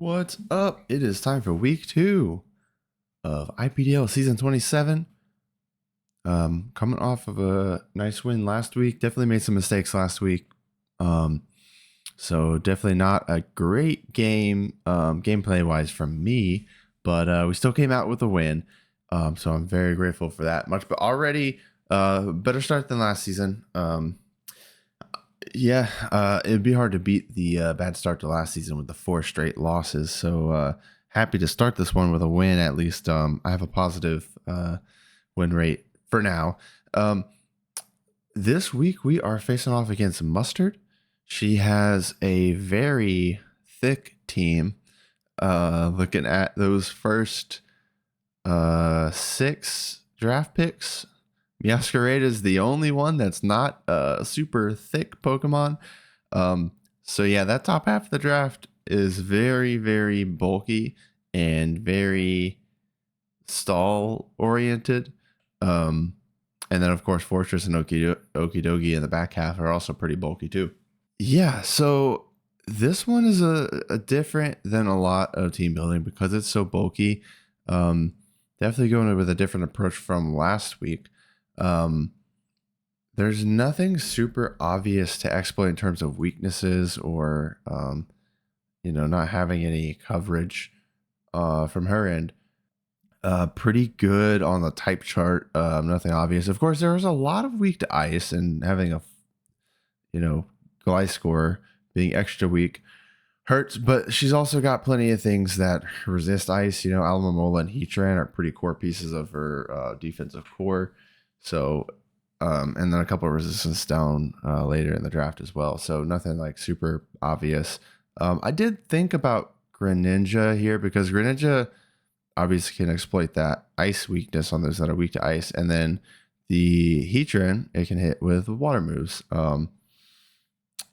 What's up? It is time for week 2 of IPDL season 27. Coming off of a nice win last week. Definitely made some mistakes last week. So definitely not a great game gameplay wise from me, but we still came out with a win. So I'm very grateful for that. But already better start than last season. It'd be hard to beat the bad start to last season with the 4 straight losses. So happy to start this one with a win. At least I have a positive win rate for now. This week we are facing off against Mustard. She has a very thick team. Looking at those first 6 draft picks, Meowscarade is the only one that's not a super thick Pokemon. So yeah, that top half of the draft is very, very bulky and very stall oriented. And then of course Fortress and Okidogi in the back half are also pretty bulky too. Yeah, so this one is a different than a lot of team building because it's so bulky. Definitely going with a different approach from last week. There's nothing super obvious to exploit in terms of weaknesses or not having any coverage from her end. Pretty good on the type chart. Nothing obvious. Of course, there was a lot of weak to ice, and having a Gliscor being extra weak hurts, but she's also got plenty of things that resist ice. Alomomola and Heatran are pretty core pieces of her defensive core. So, and then a couple of resistance down later in the draft as well. So nothing like super obvious. I did think about Greninja here because Greninja obviously can exploit that ice weakness on those that are weak to ice. And then the Heatran, it can hit with water moves.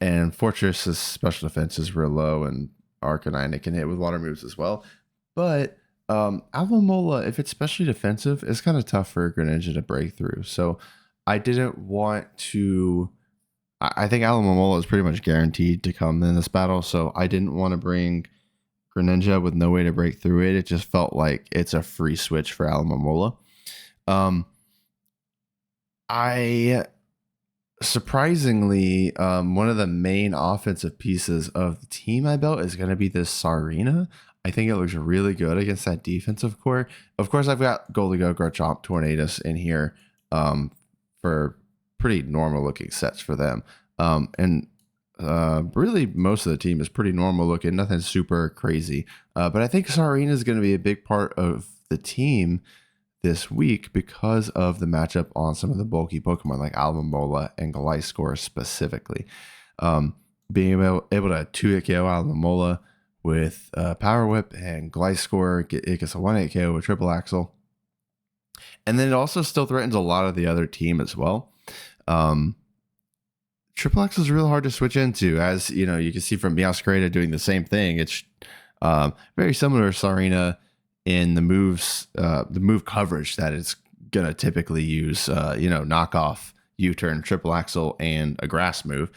And Fortress's special defense is real low, and Arcanine, it can hit with water moves as well. But Alomomola, if it's specially defensive, it's kind of tough for Greninja to break through. So I didn't want to. I think Alomomola is pretty much guaranteed to come in this battle. So I didn't want to bring Greninja with no way to break through it. It just felt like it's a free switch for Alomomola. Surprisingly, one of the main offensive pieces of the team I built is going to be this Sarina. I think it looks really good against that defensive core. Of course, I've got Goligo, Garchomp, Tornadus in here for pretty normal looking sets for them. And really most of the team is pretty normal looking, nothing super crazy. But I think Sarina is going to be a big part of the team this week because of the matchup on some of the bulky Pokemon like Alomomola and Gliscor specifically. Being able to 2-hit KO Alomomola with Power Whip and Gliscor, it gets a 1-hit KO with Triple Axle. And then it also still threatens a lot of the other team as well. Triple Axle is real hard to switch into, as you can see from Meowscarade doing the same thing. It's very similar to Sarina in the moves, the move coverage that it's gonna typically use, knockoff U-turn, triple axle, and a grass move.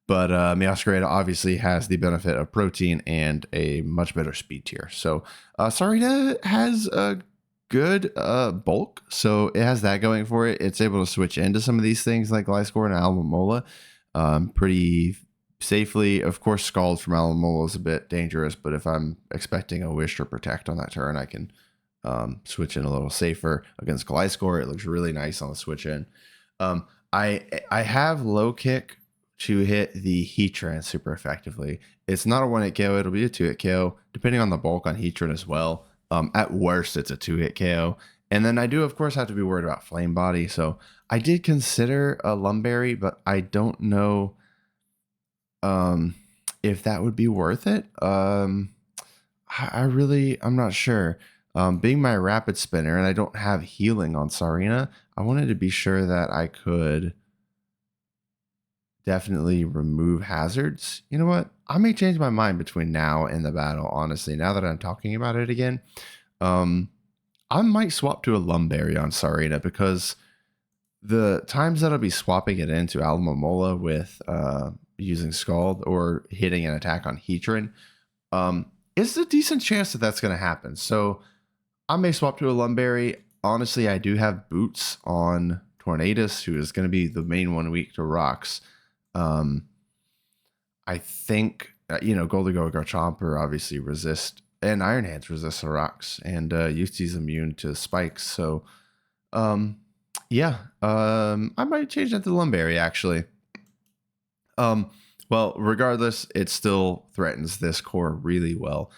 But Meowscarade obviously has the benefit of protein and a much better speed tier. So Sarina has a good bulk, so it has that going for it. It's able to switch into some of these things like Gliscor and Alomomola pretty safely. Of course, Scald from Alomomola is a bit dangerous, but if I'm expecting a Wish or Protect on that turn, I can switch in a little safer. Against Gliscor, it looks really nice on the switch in. I have Low Kick to hit the Heatran super effectively. It's not a 1-hit KO, it'll be a 2-hit KO, depending on the bulk on Heatran as well. At worst, it's a 2-hit KO. And then I do, of course, have to be worried about Flame Body. So I did consider a Lumberry, but I don't know if that would be worth it. I'm not sure. Being my rapid spinner and I don't have healing on Sarina, I wanted to be sure that I could definitely remove hazards. You know what? I may change my mind between now and the battle, honestly, now that I'm talking about it again. I might swap to a Lumberry on Sarina because the times that I'll be swapping it into Alomomola with using Scald or hitting an attack on Heatran, it's a decent chance that that's going to happen. So I may swap to a Lumberry. Honestly, I do have boots on Tornadus, who is going to be the main one weak to rocks. I think, Goldigo, Garchomp obviously resist, and Iron Hands resist the rocks, and Yuki's immune to spikes. So, I might change that to Lumberry, actually. Well, regardless, it still threatens this core really well.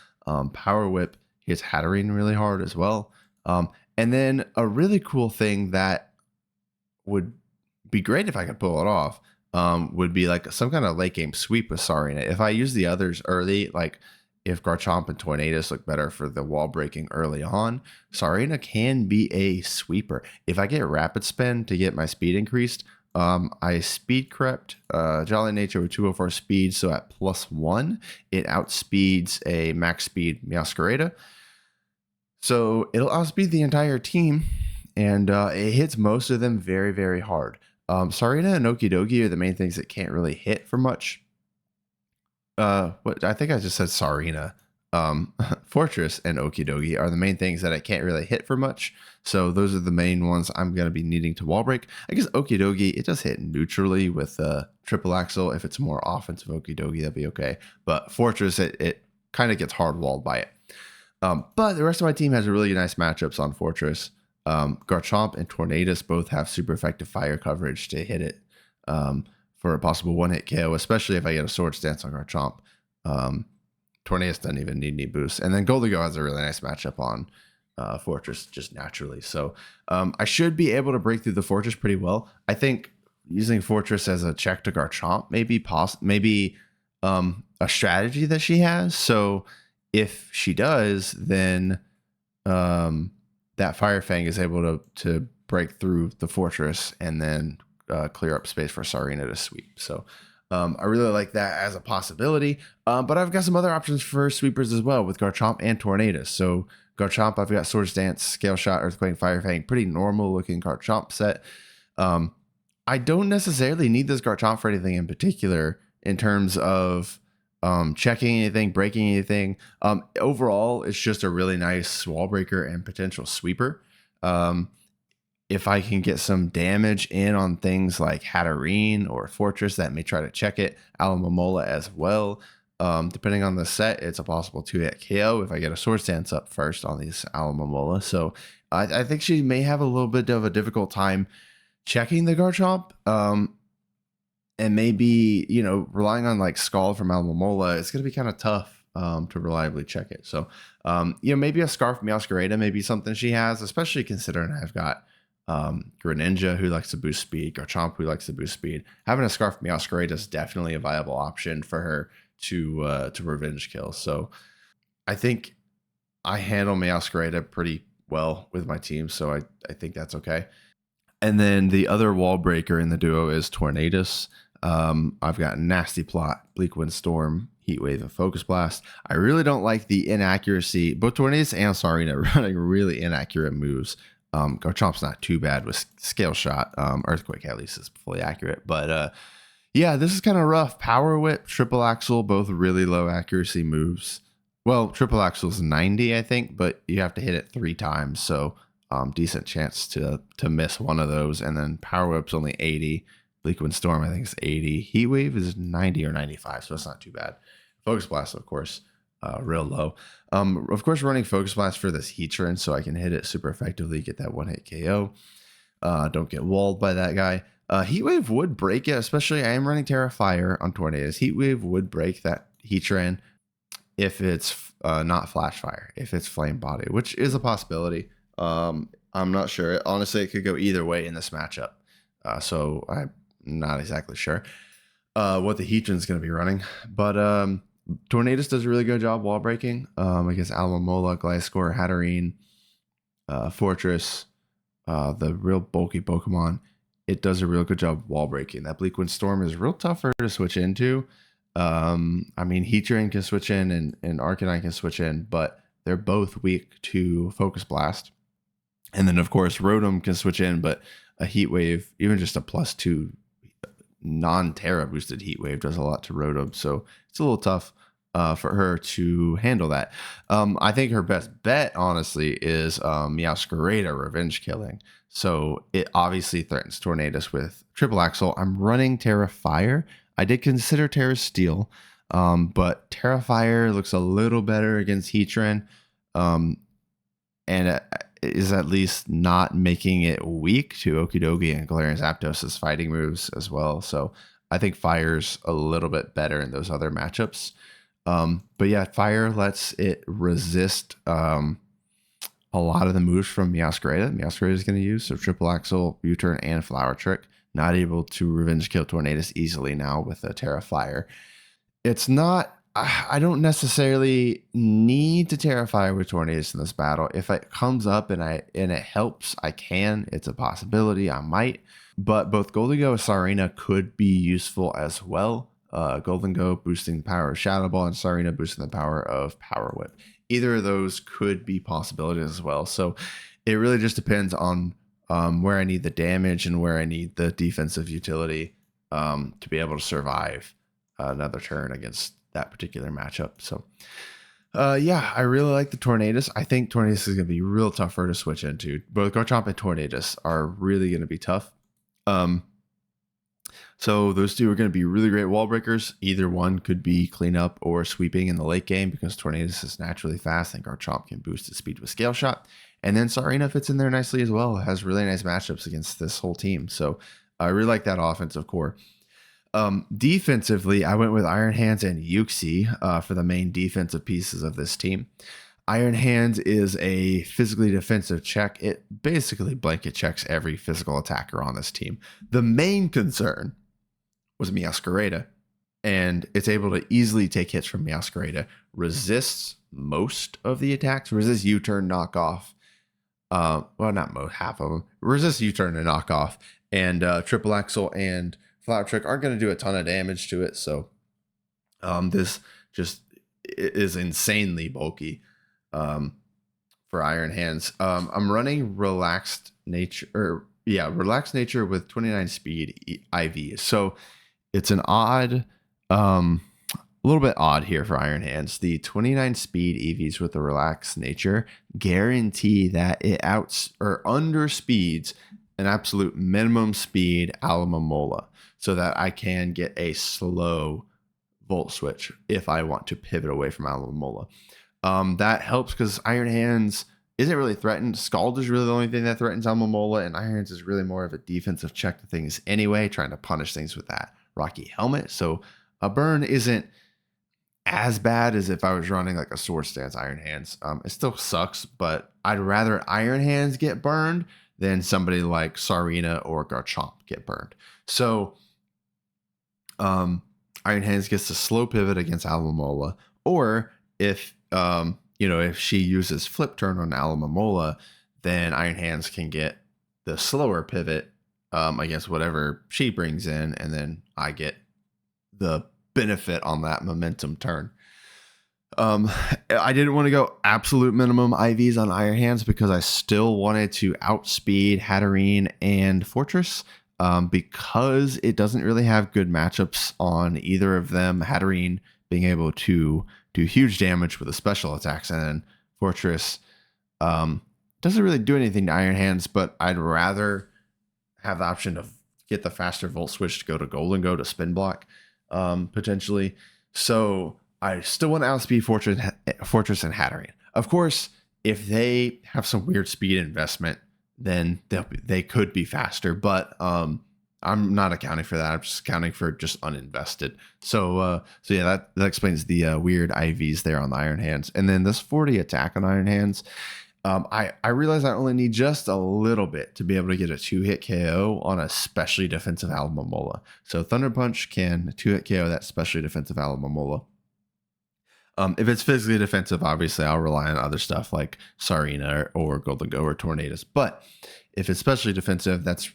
Power Whip hits Hatterene really hard as well. And then a really cool thing that would be great if I could pull it off would be like some kind of late game sweep with Sarina. If I use the others early, like if Garchomp and Tornadus look better for the wall breaking early on, Sarina can be a sweeper. If I get Rapid Spin to get my speed increased, I speed crept Jolly Nature with 204 speed, so at +1, it outspeeds a max speed Meowscarada. So it'll outspeed the entire team, and it hits most of them very, very hard. Sarina and Okidogi are the main things that can't really hit for much. What I think I just said Sarina. Fortress and Okidogi are the main things that I can't really hit for much. So those are the main ones I'm going to be needing to wall break. I guess Okidogi, it does hit neutrally with triple axle. If it's more offensive Okidogi, that'd be okay. But Fortress, it kind of gets hard walled by it. But the rest of my team has really nice matchups on Fortress. Garchomp and Tornadus both have super effective fire coverage to hit it for a possible one-hit KO, especially if I get a Sword Stance on Garchomp. Tornadus doesn't even need any boosts. And then Goldigo has a really nice matchup on Fortress just naturally. So I should be able to break through the Fortress pretty well. I think using Fortress as a check to Garchomp maybe a strategy that she has. So if she does, then that Fire Fang is able to break through the Fortress and then clear up space for Sarina to sweep. So I really like that as a possibility. But I've got some other options for sweepers as well with Garchomp and Tornadus. So Garchomp, I've got Swords Dance, Scale Shot, Earthquake, Fire Fang, pretty normal looking Garchomp set. I don't necessarily need this Garchomp for anything in particular in terms of checking anything, breaking anything. Overall, it's just a really nice wall breaker and potential sweeper. If I can get some damage in on things like Hatterene or Fortress that may try to check it, Alomomola as well. Depending on the set, it's a possible 2-hit KO if I get a Sword Stance up first on these Alomomola. So I think she may have a little bit of a difficult time checking the Garchomp. And maybe, relying on like Scald from Alomomola, it's going to be kind of tough to reliably check it. So, maybe a Scarf Meowscarada may be something she has, especially considering I've got Greninja who likes to boost speed, Garchomp who likes to boost speed. Having a Scarf Meowscarada is definitely a viable option for her to revenge kill. So I think I handle Meowscarada pretty well with my team, so I think that's okay. And then the other wall breaker in the duo is Tornadus. I've got Nasty Plot, Bleak Wind Storm, Heat Wave, and Focus Blast. I really don't like the inaccuracy. Both Tornadus and Sarina are running really inaccurate moves. Garchomp's not too bad with Scale Shot. Earthquake at least is fully accurate. But this is kind of rough. Power Whip, Triple Axle, both really low accuracy moves. Well, Triple Axle is 90, I think, but you have to hit it 3 times. So decent chance to miss one of those. And then Power Whip's only 80. Bleak Wind Storm, I think, is 80. Heat Wave is 90 or 95, so it's not too bad. Focus Blast, of course, real low. Of course, running Focus Blast for this Heatran so I can hit it super effectively, get that one-hit KO. Don't get walled by that guy. Heat Wave would break it, especially I am running Terra Fire on Tornadus. Heat Wave would break that Heatran if it's not Flash Fire, if it's Flame Body, which is a possibility. I'm not sure. Honestly, it could go either way in this matchup. So I'm not exactly sure what the Heatran is going to be running. But Tornadus does a really good job wall breaking. I guess Alomomola, Gliscor, Hatterene, Fortress, the real bulky Pokemon. It does a real good job wall breaking. That Bleak Wind Storm is real tough for her to switch into. Heatran can switch in and Arcanine can switch in, but they're both weak to Focus Blast. And then, of course, Rotom can switch in, but a Heat Wave, even just a +2 non-Terra boosted Heat Wave, does a lot to Rotom. So it's a little tough. for her to handle that. I think her best bet, honestly, is Meowscarada Revenge Killing. So it obviously threatens Tornadus with Triple Axle. I'm running Terra Fire. I did consider Terra Steel, but Terra Fire looks a little better against Heatran, and is at least not making it weak to Okidogi and Galarian Zapdos' fighting moves as well. So I think Fire's a little bit better in those other matchups. But yeah, Fire lets it resist a lot of the moves from Meowscarada. Meowscarada is going to use so Triple Axle, U-Turn, and Flower Trick. Not able to Revenge Kill Tornadus easily now with a Terra Fire. It's not. I don't necessarily need to Terra Fire with Tornadus in this battle. If it comes up and it helps, I can. It's a possibility. I might. But both Golden Go and Sarina could be useful as well. Golden Go boosting the power of Shadow Ball, and Sarina boosting the power of Power Whip. Either of those could be possibilities as well. So it really just depends on where I need the damage and where I need the defensive utility to be able to survive another turn against that particular matchup. So yeah, I really like the Tornadus. I think Tornadus is going to be real tough for her to switch into. Both Garchomp and Tornadus are really going to be tough. So those two are going to be really great wall breakers. Either one could be cleanup or sweeping in the late game because Tornadus is naturally fast and Garchomp can boost its speed with Scale Shot. And then Sarina fits in there nicely as well. It has really nice matchups against this whole team. So I really like that offensive core. Defensively, I went with Iron Hands and Yuxi for the main defensive pieces of this team. Iron Hands is a physically defensive check. It basically blanket checks every physical attacker on this team. The main concern was Meowscarada, and it's able to easily take hits from Meowscarada, resists most of the attacks, resists U-turn knockoff. Well, not most, half of them. Resists U-turn and knockoff, and Triple Axle and Flower Trick aren't going to do a ton of damage to it. So this just is insanely bulky for Iron Hands. I'm running Relaxed Nature, Relaxed Nature with 29 speed IV. So it's an odd, a little bit odd here for Iron Hands. The 29 speed EVs with the Relaxed Nature guarantee that it underspeeds an absolute minimum speed Alomomola, so that I can get a slow Volt Switch if I want to pivot away from Alomomola. That helps because Iron Hands isn't really threatened. Scald is really the only thing that threatens Alomomola, and Iron Hands is really more of a defensive check to things anyway, trying to punish things with that Rocky Helmet. So a burn isn't as bad as if I was running like a Sword Stance Iron Hands. It still sucks, but I'd rather Iron Hands get burned than somebody like Sarina or Garchomp get burned. So Iron Hands gets a slow pivot against Alomomola, or if if she uses Flip Turn on Alomomola, then Iron Hands can get the slower pivot against whatever she brings in, and then I get the benefit on that momentum turn. I didn't want to go absolute minimum IVs on Iron Hands because I still wanted to outspeed Hatterene and Fortress because it doesn't really have good matchups on either of them. Hatterene being able to do huge damage with the special attacks, and then Fortress doesn't really do anything to Iron Hands, but I'd rather have the option to get the faster Volt Switch to go to Golden Go to Spin Block potentially. So I still want to outspeed Fortress and Hatterene. Of course, if they have some weird speed investment, then they could be faster, but I'm not accounting for that. I'm just accounting for just uninvested. So yeah, that explains the weird IVs there on the Iron Hands. And then this 40 attack on Iron Hands, I realize I only need just a little bit to be able to get a 2-hit KO on a specially defensive Alomomola. So Thunder Punch can 2-hit KO that specially defensive Alomomola. If it's physically defensive, obviously I'll rely on other stuff like Sarina or Golden Go or Tornadus. But if it's specially defensive, that's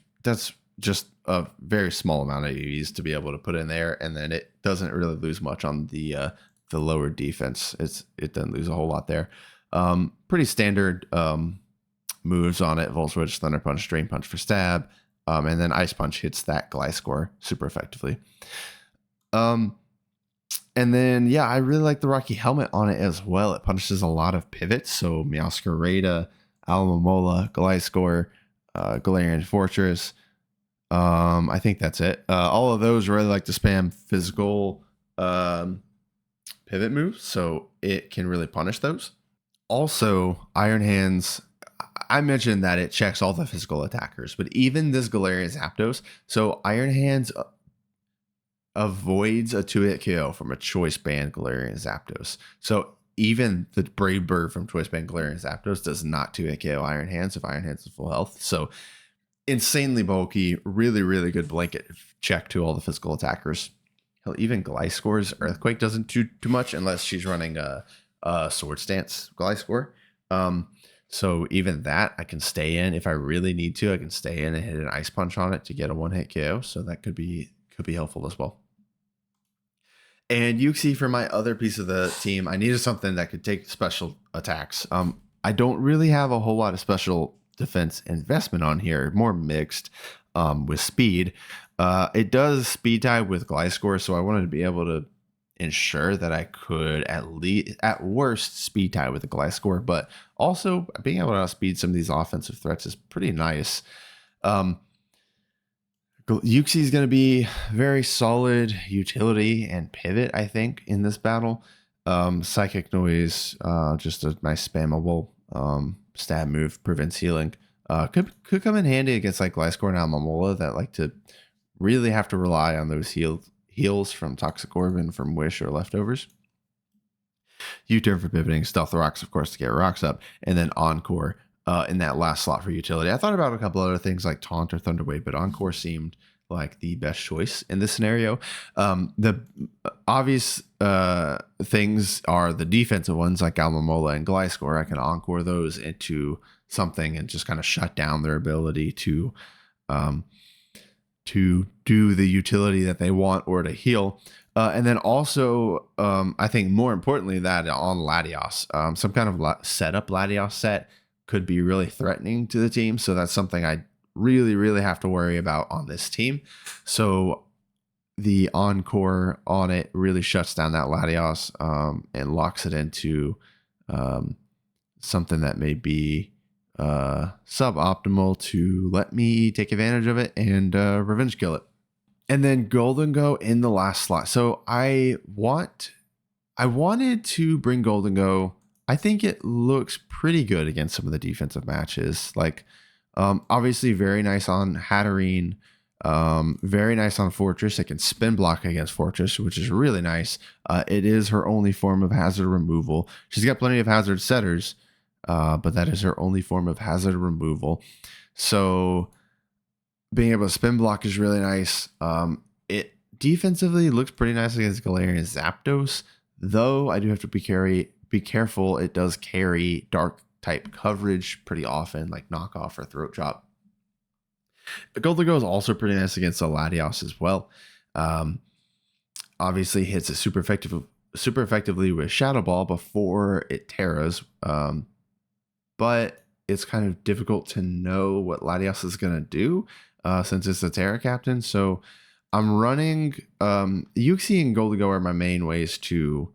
just a very small amount of EVs to be able to put in there, and then it doesn't really lose much on the lower defense. It doesn't lose a whole lot there. Pretty standard moves on it: Volt Switch, Thunder Punch, Drain Punch for stab, and then Ice Punch hits that Gliscor super effectively. And then, yeah, I really like the Rocky helmet on it as well. It punishes a lot of pivots. So Meowscarada, Alamomola, Gliscor, Galarian Fortress. I think that's it. All of those really like to spam physical pivot moves, so it can really punish those. Also, Iron Hands, I mentioned that it checks all the physical attackers, but even this Galarian Zapdos, so Iron Hands avoids a 2-hit KO from a Choice Band Galarian Zapdos. So even the Brave Bird from Choice Band Galarian Zapdos does not 2-hit KO Iron Hands if Iron Hands is full health. So insanely bulky, really, really good blanket check to all the physical attackers. Hell, even Gliscor's Earthquake doesn't do too much unless she's running a Sword Stance Gliscor. So even that I can stay in if I really need to. I can stay in and hit an Ice Punch on it to get a 1-hit KO. So that could be helpful as well. And Yuxi, for my other piece of the team, I needed something that could take special attacks. I don't really have a whole lot of special defense investment on here, more mixed with speed. It does speed tie with Gliscor, so I wanted to be able to ensure that I could at worst speed tie with the Gliscor, but also being able to outspeed some of these offensive threats is pretty nice. Yuxi is going to be very solid utility and pivot, I think, in this battle. Psychic Noise, just a nice spammable stab move, prevents healing. Could come in handy against like Gliscor and Alomomola that like to really have to rely on those heals from Toxic Orb and from Wish or Leftovers. U-turn for pivoting, Stealth Rocks, of course, to get rocks up, and then Encore in that last slot for utility. I thought about a couple other things like Taunt or Thunder Wave, but Encore seemed like the best choice in this scenario. The obvious things are the defensive ones like Alomomola and Gliscor. I can Encore those into something and just kind of shut down their ability to do the utility that they want or to heal. And then also, I think more importantly, that on Latios, some kind of setup Latios set could be really threatening to the team. So that's something I really, really have to worry about on this team. So the Encore on it really shuts down that Latios and locks it into something that may be suboptimal to let me take advantage of it and revenge kill it. And then Golden Go in the last slot. So I wanted to bring Golden Go. I think it looks pretty good against some of the defensive matches. Like obviously very nice on Hatterene, very nice on Fortress. It can spin block against Fortress, which is really nice. It is her only form of hazard removal. She's got plenty of hazard setters, but that is her only form of hazard removal. So being able to spin block is really nice. It defensively looks pretty nice against Galarian Zapdos, though I do have to be careful. It does carry dark type coverage pretty often, like knockoff or throat chop. Golden Go is also pretty nice against the Latios as well. Obviously hits it super effectively with Shadow Ball before it terras. But it's kind of difficult to know what Latios is going to do since it's the Terra Captain. So I'm running Yuxi and Golden Go are my main ways to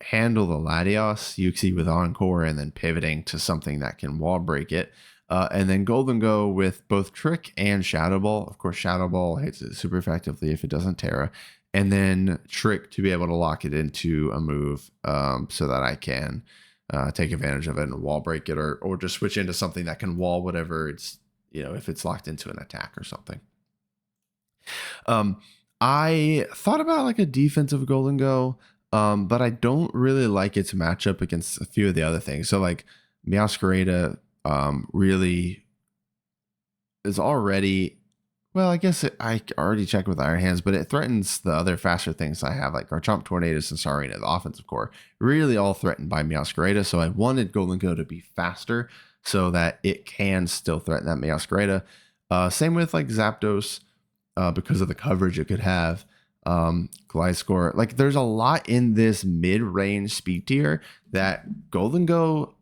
handle the Latios. Yuxi with Encore and then pivoting to something that can wall break it. And then Golden Go with both Trick and Shadow Ball. Of course, Shadow Ball hits it super effectively if it doesn't Terra. And then Trick to be able to lock it into a move so that I can take advantage of it and wall break it or just switch into something that can wall whatever it's, if it's locked into an attack or something. I thought about like a defensive Golden Go, but I don't really like its matchup against a few of the other things. So like Meowscarada really is already, well, I guess I already checked with Iron Hands, but it threatens the other faster things I have, like Garchomp, Tornadus, and Sarina, the offensive core, really all threatened by Meowscarada. So I wanted Golden Go to be faster so that it can still threaten that Meowscarada. Same with like Zapdos because of the coverage it could have. Gliscor, like there's a lot in this mid-range speed tier that Golden Go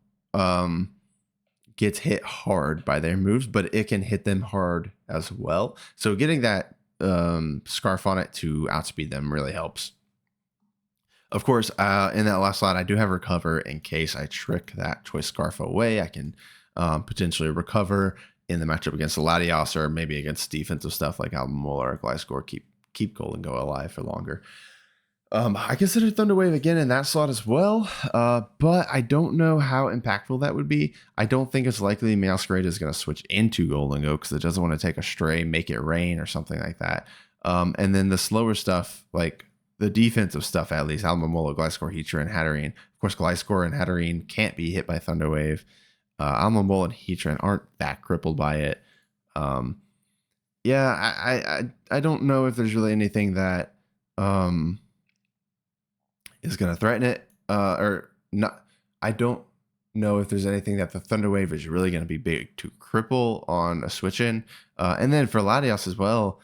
gets hit hard by their moves, but it can hit them hard as well. So getting that scarf on it to outspeed them really helps. Of course, in that last slot, I do have recover in case I trick that choice scarf away. I can potentially recover in the matchup against the Latios or maybe against defensive stuff like Albemarle or Gliscor. Keep Golden Go alive for longer. I consider Thunderwave again in that slot as well, but I don't know how impactful that would be. I don't think it's likely Masquerade is going to switch into Golden Go because it doesn't want to take a stray, make it rain or something like that. And then the slower stuff, like the defensive stuff at least, Albemarle, Gliscor, Heatran, and Hatterene. Of course, Gliscor and Hatterene can't be hit by Thunderwave. Albemarle and Heatran aren't that crippled by it. Yeah, I don't know if there's really anything that is going to threaten it or not. I don't know if there's anything that the Thunderwave is really going to be big to cripple on a switch in. And then for Latios as well,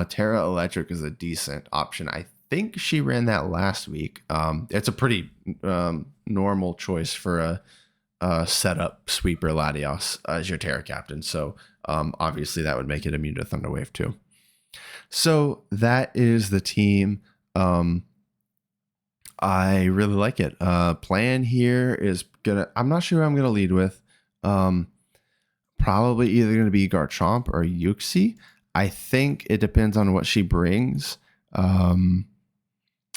Terra Electric is a decent option. I think she ran that last week. It's a pretty normal choice for a setup sweeper Latios as your Terra captain. So obviously that would make it immune to Thunderwave too. So that is the team. I really like it. Plan here is I'm not sure who I'm gonna lead with. Probably either gonna be Garchomp or Yuxi. I think it depends on what she brings, and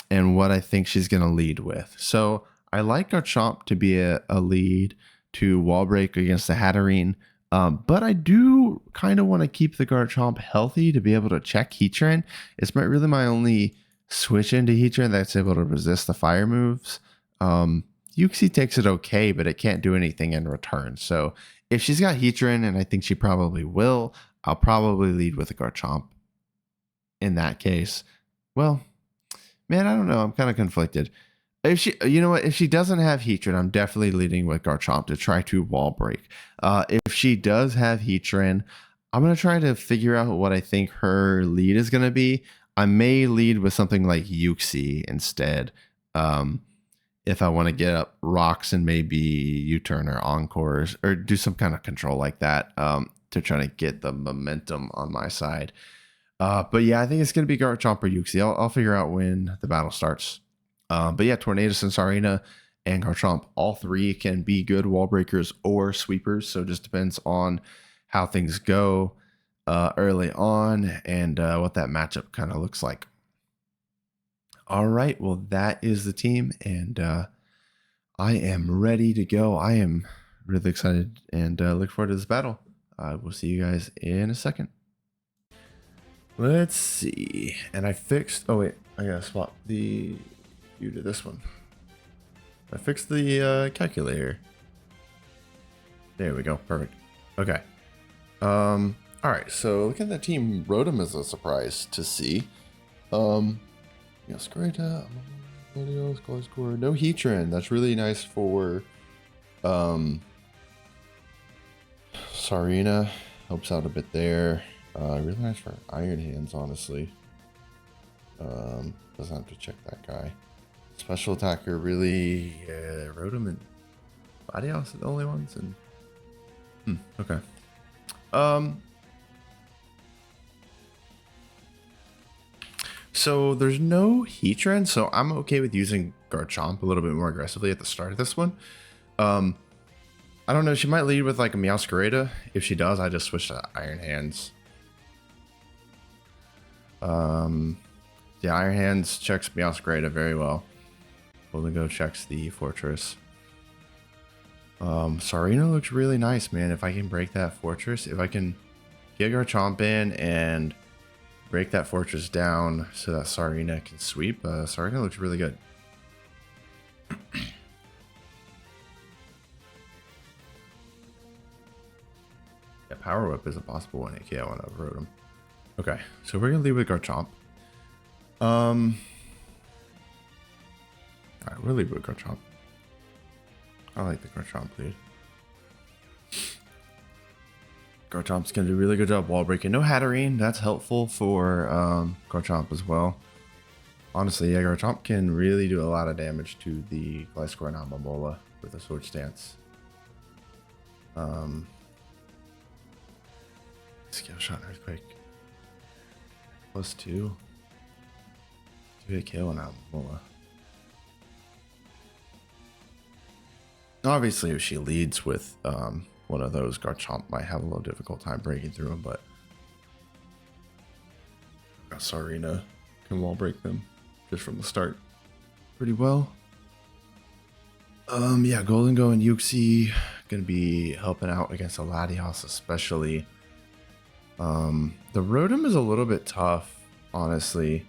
what I think she's gonna lead with. So I like Garchomp to be a lead to wall break against the Hatterene. But I do kind of want to keep the Garchomp healthy to be able to check Heatran. It's really my only switch into Heatran that's able to resist the fire moves. Yuxi takes it okay, but it can't do anything in return. So if she's got Heatran, and I think she probably will, I'll probably lead with a Garchomp in that case. Well, man, I don't know. I'm kind of conflicted. If she, you know what, if she doesn't have Heatran, I'm definitely leading with Garchomp to try to wall break. If she does have Heatran, I'm going to try to figure out what I think her lead is going to be. I may lead with something like Yuxi instead. If I want to get up rocks and maybe U-turn or encores or do some kind of control like that to try to get the momentum on my side. But yeah, I think it's going to be Garchomp or Yuxi. I'll figure out when the battle starts. But yeah, Tornadus and Sarina and Garchomp, all three can be good wall breakers or sweepers. So it just depends on how things go early on and what that matchup kind of looks like. All right, well, that is the team, and I am ready to go. I am really excited and look forward to this battle. I will see you guys in a second. Let's see. And I fixed... Oh, wait. I gotta swap the view to this one. I fixed the calculator. There we go. Perfect. Okay. All right. So looking at the team, Rotom is a surprise to see. Yes, great. No Heatran. That's really nice for Sarina. Helps out a bit there. Really nice for Iron Hands, honestly. Doesn't have to check that guy. Special attacker, really. Rotom and Latios are the only ones. And okay. So there's no Heatran, so I'm okay with using Garchomp a little bit more aggressively at the start of this one. I don't know. She might lead with like a Meowscarada. If she does, I just switch to Iron Hands. Yeah, Iron Hands checks Meowscarada very well. Golden Go checks the Fortress. Sarina looks really nice, man. If I can break that Fortress, if I can get Garchomp in and break that Fortress down so that Sarina can sweep, Sarina looks really good. Yeah, Power Whip is a possible 1 KO on a Rotom. Okay, so we're gonna leave with Garchomp. Alright, we'll leave with Garchomp. I like the Garchomp lead. Garchomp's gonna do a really good job wall breaking. No Hatterene, that's helpful for Garchomp as well. Honestly, yeah, Garchomp can really do a lot of damage to the Gliscor and Albemarle with a Sword Stance. Skill Shot and Earthquake. +2. 2 hit KO on Albemarle. Obviously, if she leads with one of those, Garchomp might have a little difficult time breaking through them, but Sarina can wall break them just from the start pretty well. Yeah, Golden Go and Yuxi gonna be helping out against the Latios, especially. The Rotom is a little bit tough, honestly.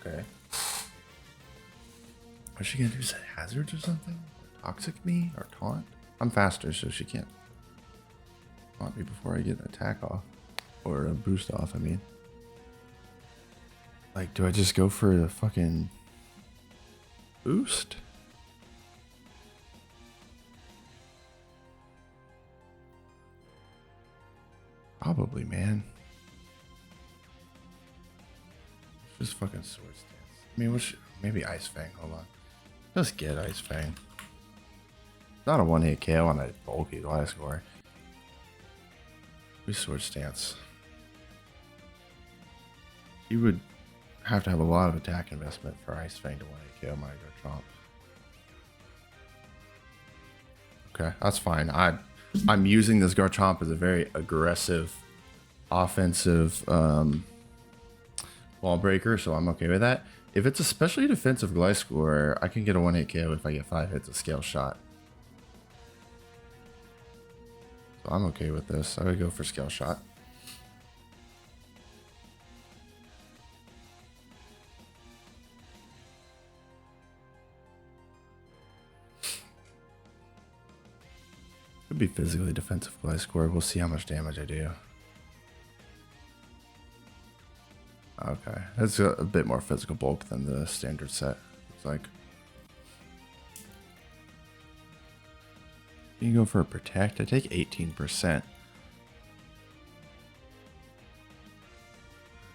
Okay. What's she gonna do? Set hazards or something? Toxic me or taunt? I'm faster, so she can't taunt me before I get an attack off or a boost off. I mean, like, do I just go for the fucking boost? Probably, man. Just fucking sword stance. I mean, maybe Ice Fang. Hold on. Just get Ice Fang. Not a one-hit KO on a bulky Gliscor. We sword stance. You would have to have a lot of attack investment for Ice Fang to one-hit KO my Garchomp. Okay, that's fine. I'm using this Garchomp as a very aggressive, offensive wall breaker, so I'm okay with that. If it's especially defensive Gliscor, I can get a 1-hit KO if I get 5 hits of Scale Shot. So I'm okay with this. I would go for Scale Shot. Could be physically defensive Gliscor. We'll see how much damage I do. Okay, that's a bit more physical bulk than the standard set. It's like you can go for a protect. I take 18%.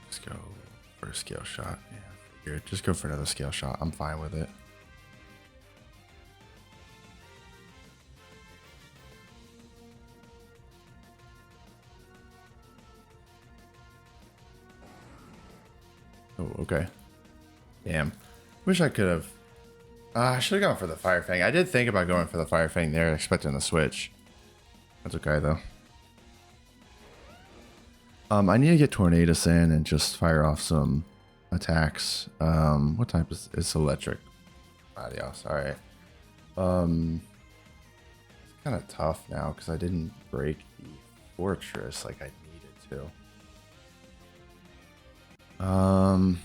Just go for a Scale Shot. Yeah, figure it. Just go for another Scale Shot. I'm fine with it. Oh, okay. Damn. Wish I could have. I should have gone for the Fire Fang. I did think about going for the Fire Fang there, expecting the switch. That's okay, though. I need to get Tornadus in and just fire off some attacks. What type is it's electric? Adios. All right. It's kind of tough now because I didn't break the fortress like I needed to. I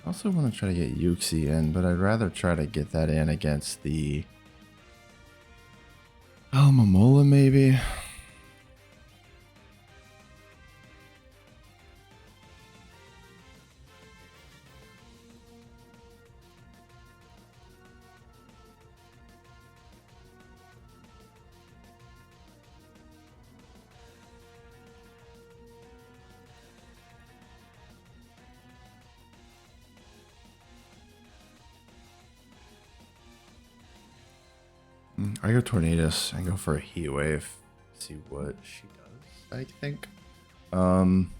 also want to try to get Yuxi in, but I'd rather try to get that in against the Momola, maybe. I go Tornadus and go for a Heat Wave. See what she does, I think. Damn,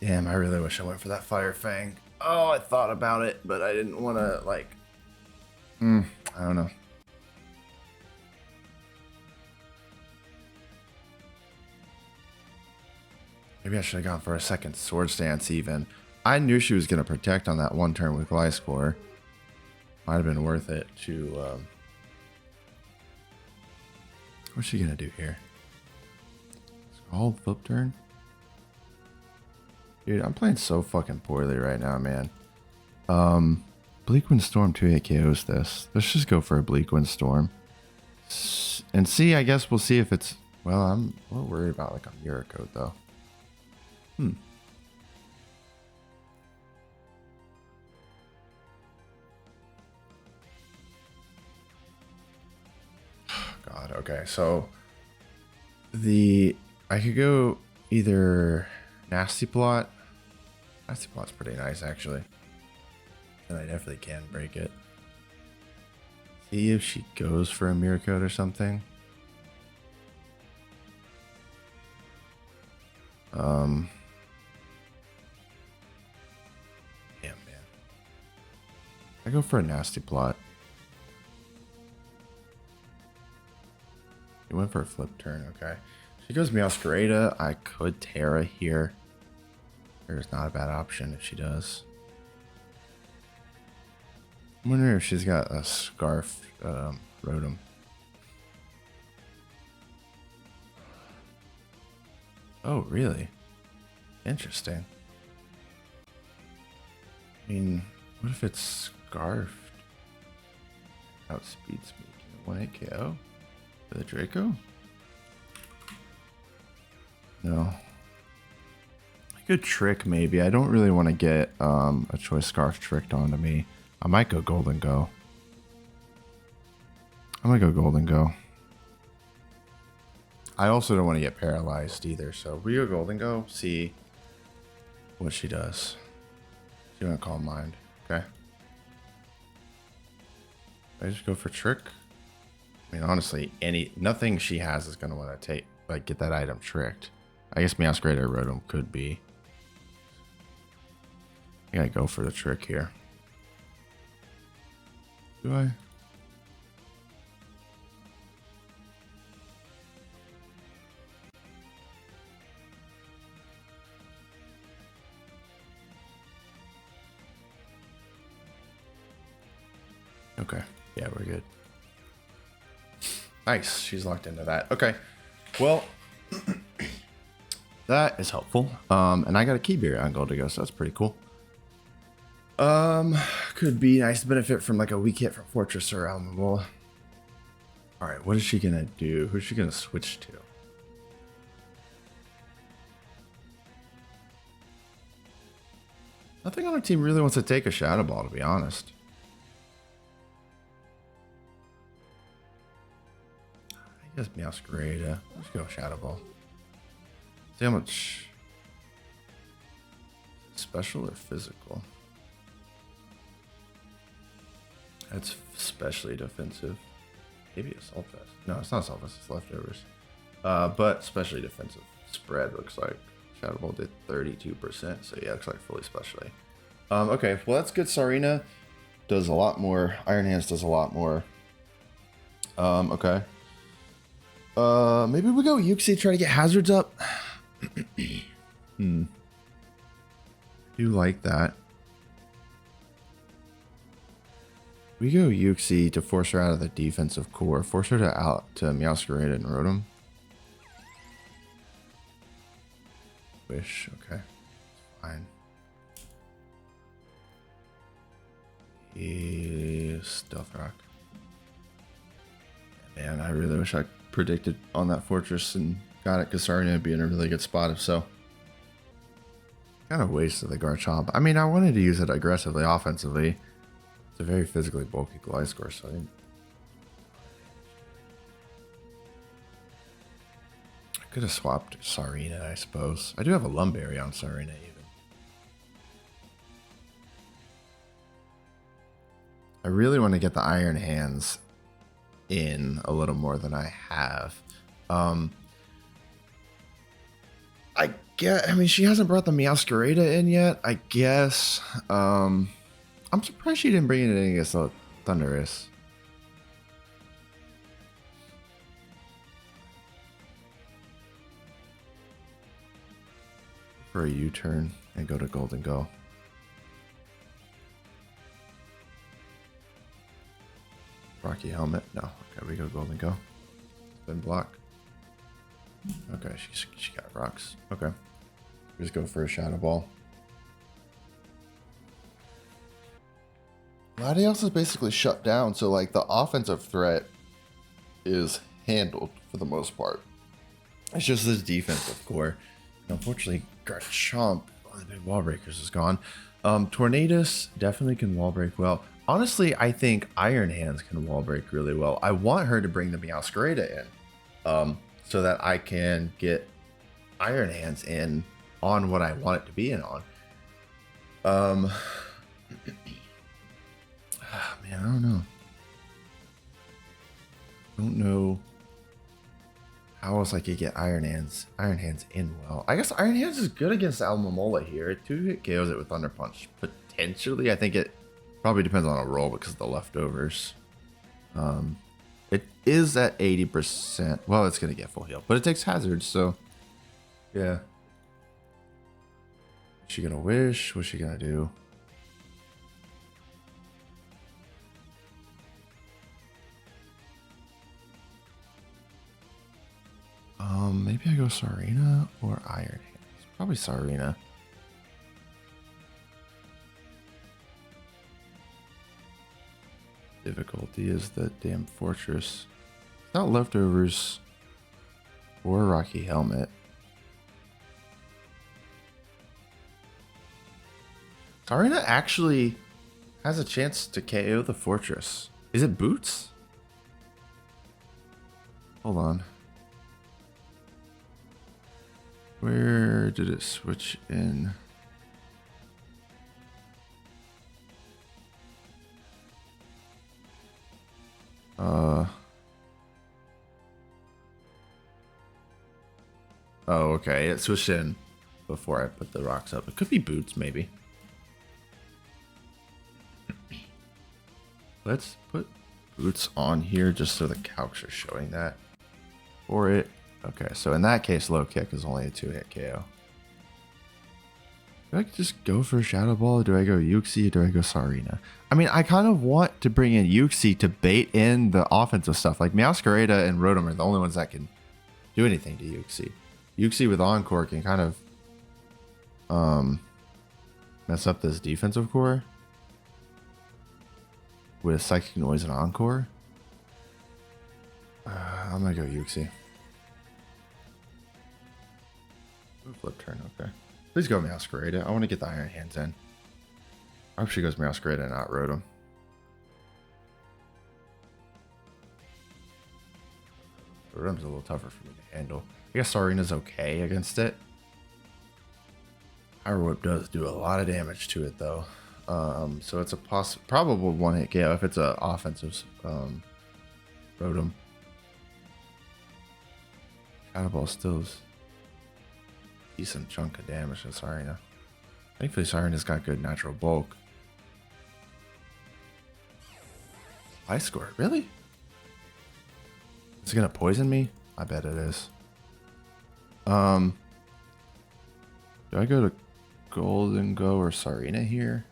I really wish I went for that Fire Fang. Oh, I thought about it, but I didn't want to, like... I don't know. Maybe I should have gone for a second Sword Stance, even. I knew she was going to protect on that one turn with Gliscor. Might have been worth it to... What's she going to do here? Scald flip turn? Dude, I'm playing so fucking poorly right now, man. Bleak Wind Storm 2-hit KOs this. Let's just go for a Bleak Wind Storm. And see, I guess we'll see if it's... Well, I'm a little worried about like a Mirror Coat, though. God, okay, so... I could go either Nasty Plot. Nasty Plot's pretty nice, actually. And I definitely can break it. See if she goes for a Mirror Coat or something. Damn, man. I go for a nasty plot. He went for a flip turn, okay. She goes Meowscarada. I could Terra here. There's not a bad option if she does. I'm wondering if she's got a Scarf Rotom. Oh, really? Interesting. I mean, what if it's Scarfed? Outspeeds me. 1-hit KO? For the Draco? No. I could trick maybe. I don't really want to get a Choice Scarf tricked onto me. I might go Golden Go. I might go Golden Go. I also don't want to get paralyzed either, so we go Golden Go, see what she does. She went Calm Mind. Okay. I just go for trick. I mean, honestly, nothing she has is gonna want to get that item tricked. I guess Meowscarada or Rotom could be. I gotta go for the trick here. Do I? Okay. Yeah, we're good. Nice. She's locked into that. Okay. Well, that is helpful. And I got a Keyberry on Golden Go, so that's pretty cool. Could be nice to benefit from like a weak hit from Fortress or Almamol. Alright, what is she gonna do? Who's she gonna switch to? Nothing on our team really wants to take a Shadow Ball, to be honest. I guess Meowscarada. Let's go Shadow Ball. See how much special or physical? That's especially defensive. Maybe Assault Vest. No, it's not Assault Vest, it's Leftovers. But especially defensive spread looks like Shadow Ball did 32%. So yeah, looks like fully specially. Okay, well that's good. Sarina does a lot more. Iron Hands does a lot more. Okay. Maybe we go Uxie, try to get hazards up. Do like that. We go Uxie to force her out of the defensive core. Force her to Meowscarada and Rotom. Wish, okay. Fine. Stealth Rock. Man, I really wish I predicted on that Fortress and got it, because Sarina would be in a really good spot if so. Kind of wasted the Garchomp. I mean, I wanted to use it aggressively, offensively. It's a very physically bulky Gliscor, so I didn't. I could have swapped Sarina, I suppose. I do have a Lumberry on Sarina even. I really want to get the Iron Hands in a little more than I have. I mean, she hasn't brought the Meowscarada in yet, I guess. I'm surprised she didn't bring it in against the Thundurus. For a U-turn and go to Golden Go. Rocky Helmet? No. Okay, we go Golden Go. Spin block. Okay, she got rocks. Okay. We just go for a Shadow Ball. Latios is basically shut down, so like the offensive threat is handled for the most part. It's just this defensive core. And unfortunately, Garchomp, one of the big wall breakers, is gone. Tornadus definitely can wall break well. Honestly, I think Iron Hands can wall break really well. I want her to bring the Meowscarada in, so that I can get Iron Hands in on what I want it to be in on. Man, I don't know. how else I could get Iron Hands in well. I guess Iron Hands is good against Almamola here. It 2-hit KOs it with Thunder Punch. Potentially, I think it probably depends on a roll because of the leftovers. It is at 80%. Well, it's gonna get full heal, but it takes hazards, so yeah. Is she gonna wish? What's she gonna do? Maybe I go Sarina or Iron Hands. Probably Sarina. Difficulty is the damn fortress. It's not leftovers or Rocky Helmet. Sarina actually has a chance to KO the fortress. Is it boots? Hold on. Where did it switch in? Oh, okay. It switched in before I put the rocks up. It could be boots, maybe. Let's put boots on here just so the calcs are showing that for it. Okay, so in that case, low kick is only a 2-hit KO. Do I just go for Shadow Ball, or do I go Yuxi, or do I go Sarina? I mean, I kind of want to bring in Yuxi to bait in the offensive stuff. Like, Meowscarada and Rotom are the only ones that can do anything to Yuxi. Yuxi with Encore can kind of mess up this defensive core with Psychic Noise and Encore. I'm gonna go Yuxi. Flip turn, okay. Please go Meowscarada. I want to get the Iron Hands in. I hope she goes Meowscarada and not Rotom. Rotom's a little tougher for me to handle. I guess Sarina's okay against it. Power Whip does do a lot of damage to it though. So it's a probable 1-hit KO if it's an offensive Rotom. Shadow Ball still is decent chunk of damage to Sarina. Thankfully, Sarina's got good natural bulk. High score, really? Is it gonna poison me? I bet it is. Do I go to Golden Go or Sarina here?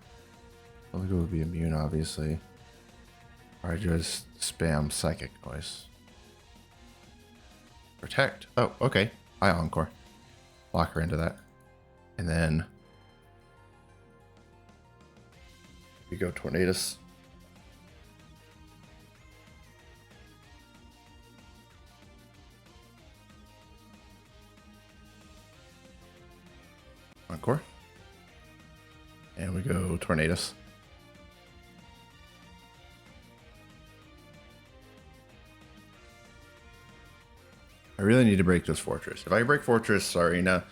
Golden Go would be immune, obviously. Or I just spam Psychic Noise. Protect. Oh, okay. I Encore. Lock her into that. And then we go Tornadus. Encore. And we go Tornadus. I really need to break this fortress. If I break fortress, Sarina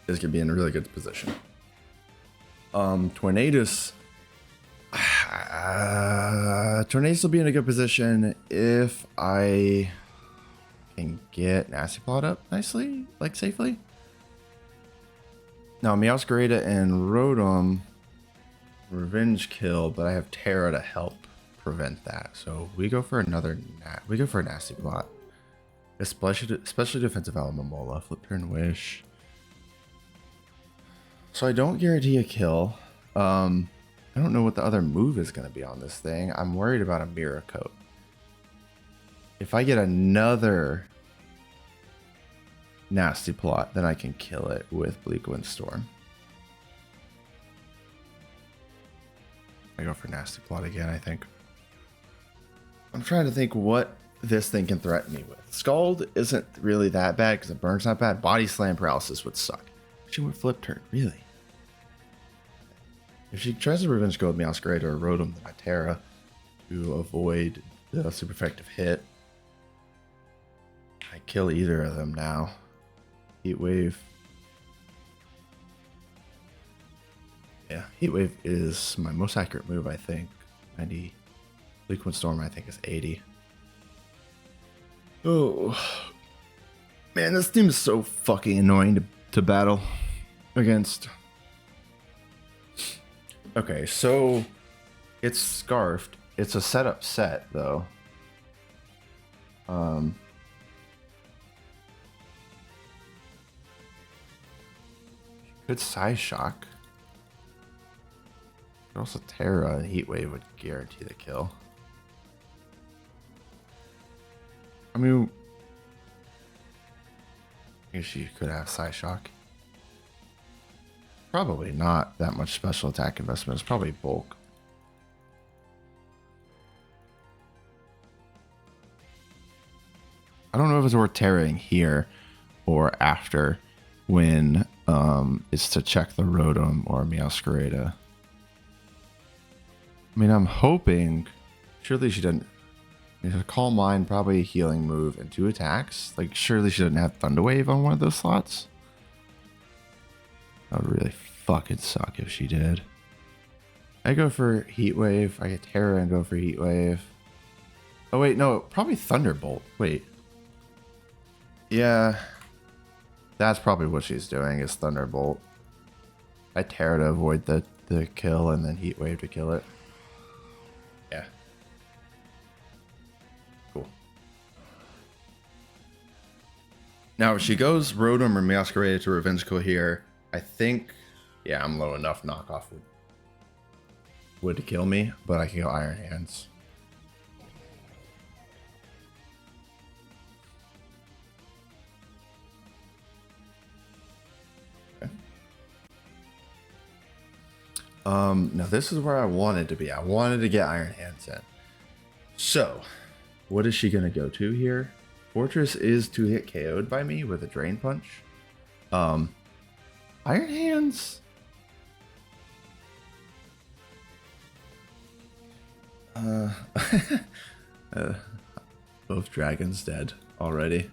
is gonna be in a really good position. Tornadus. Tornadus will be in a good position if I can get Nasty Plot up nicely, like safely. Now Meowscarada and Rotom revenge kill, but I have Terra to help prevent that. So we go for another. We go for a Nasty Plot. Especially defensive Almamola. Flip turn wish. So I don't guarantee a kill. I don't know what the other move is going to be on this thing. I'm worried about a Mirror Coat. If I get another Nasty Plot, then I can kill it with Bleak Wind Storm. I go for Nasty Plot again, I think. I'm trying to think what this thing can threaten me with. Scald isn't really that bad because it burns not bad. Body Slam Paralysis would suck. She went Flip Turn, really? If she tries to Revenge Go with Meowscarada or Rotom, then I Terra to avoid the super effective hit. I kill either of them now. Heat Wave. Yeah, Heat Wave is my most accurate move, I think. 90. Bleak Wind Storm, I think, is 80. Oh. Man, this team is so fucking annoying to battle against. Okay, so it's scarfed. It's a setup set though. Could size shock. Also, Terra and Heat Wave would guarantee the kill. I mean, I guess she could have size shock. Probably not that much special attack investment. It's probably bulk. I don't know if it's worth Terraing here or after when it's to check the Rotom or Meowscarada. I mean, I'm hoping. Surely she doesn't. A Calm Mind, probably a healing move and 2 attacks. Like, surely she doesn't have Thunder Wave on one of those slots. That would really fucking suck if she did. I go for Heat Wave. I get Terra and go for Heat Wave. Oh, wait, no. Probably Thunderbolt. Wait. Yeah. That's probably what she's doing is Thunderbolt. I Terra to avoid the kill and then Heat Wave to kill it. Yeah. Cool. Now, if she goes Rotom or Meowscarada to Revengeful here, I think, yeah, I'm low enough. Knockoff would kill me, but I can go Iron Hands. Okay. Now this is where I wanted to be. I wanted to get Iron Hands in. So, what is she gonna go to here? Fortress is 2-hit KO'd by me with a Drain Punch. Iron Hands. Both dragons dead already.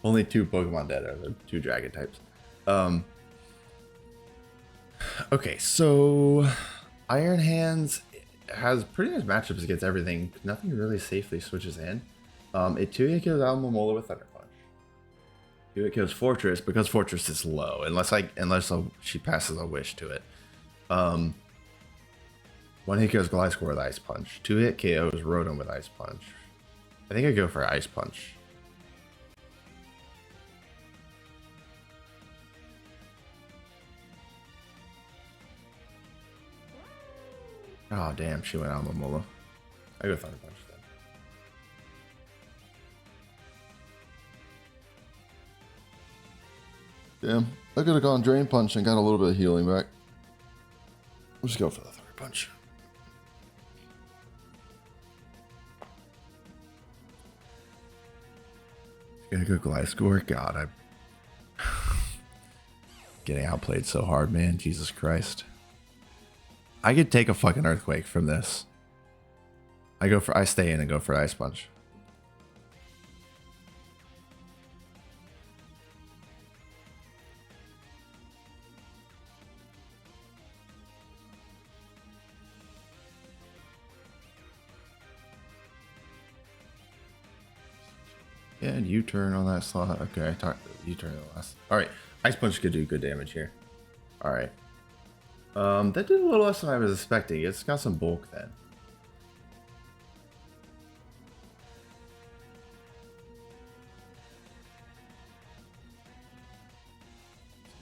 Only 2 Pokemon dead are the 2 dragon types. Okay, so Iron Hands has pretty much matchups against everything. Nothing really safely switches in. It 2-hit kills Alomomola with Thunder Punch. 2-hit kills Fortress because Fortress is low, unless she passes a wish to it. 1-hit kills Gliscor with Ice Punch. 2-hit KOs Rotom with Ice Punch. I think I go for Ice Punch. Oh damn, she went Alomomola. I go Thunder Punch then. Damn, I could have gone Drain Punch and got a little bit of healing back. I'll just go for the Thunder Punch. Gonna go Gliscor. God, I'm getting outplayed so hard, man. Jesus Christ. I could take a fucking Earthquake from this. I stay in and go for Ice Punch. Yeah, and U-turn on that slot. Okay, U-turn on the last. Alright, Ice Punch could do good damage here. Alright. That did a little less than I was expecting. It's got some bulk then.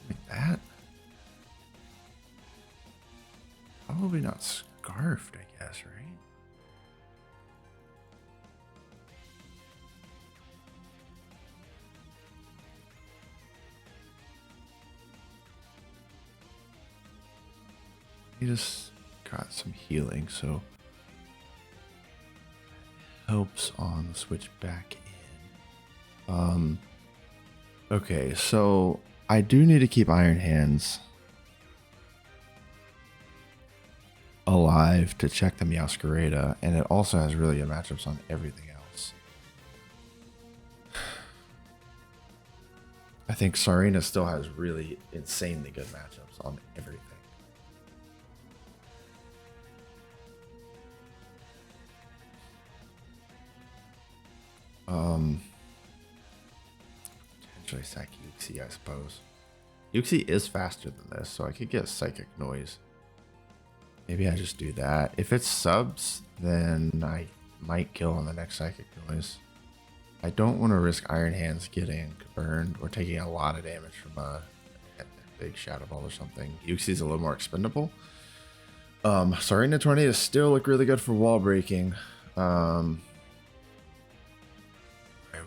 Like that? Probably not scarfed, I guess, right? He just got some healing, so helps on the switch back in. Okay, so I do need to keep Iron Hands alive to check the Meowscarada, and it also has really good matchups on everything else. I think Sarina still has really insanely good matchups on everything. Actually, sack Yuxi, I suppose. Yuxi is faster than this, so I could get Psychic Noise. Maybe I just do that. If it's subs, then I might kill on the next Psychic Noise. I don't want to risk Iron Hands getting burned or taking a lot of damage from a big Shadow Ball or something. Yuxi's a little more expendable. Sarina Tornado still look really good for wall breaking. Right,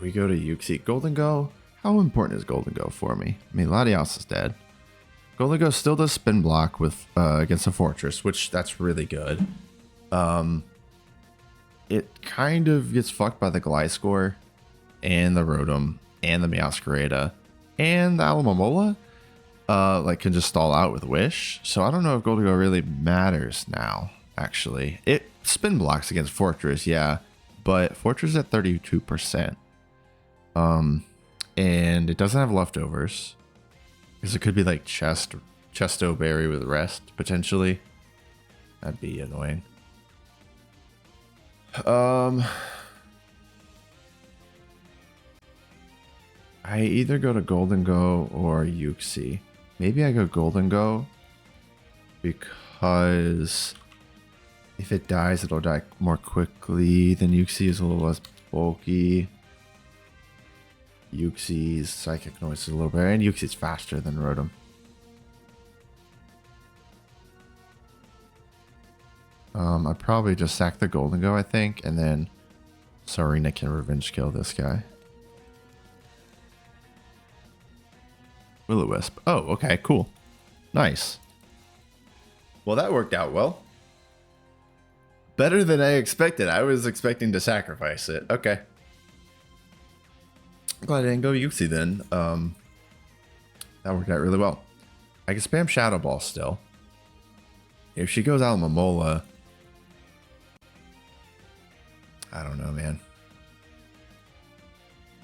we go to Yuxi. Golden Go. How important is Golden Go for me? I mean, Latios is dead. Golden Go still does spin block with against a fortress, which that's really good. It kind of gets fucked by the Gliscor and the Rotom and the Meowscarada and the Alomomola. Like can just stall out with Wish. So I don't know if Golden Go really matters now, actually. It spin blocks against Fortress, yeah. But Fortress is at 32%. And it doesn't have leftovers. Because it could be like Chesto Berry with Rest, potentially. That'd be annoying. I either go to Golden Go or Yuxi. Maybe I go Golden Go because if it dies, it'll die more quickly. Then Yuxi is a little less bulky. Yuxi's Psychic Noise is a little better, and Yuxi's faster than Rotom. I'd probably just sack the Golden Go, I think, and then Sarina can revenge kill this guy. Will-O-Wisp. Oh, okay, cool. Nice. Well, that worked out well. Better than I expected. I was expecting to sacrifice it. Okay. Glad I didn't go Yuxi then. That worked out really well. I can spam Shadow Ball still. If she goes Alomomola, I don't know, man.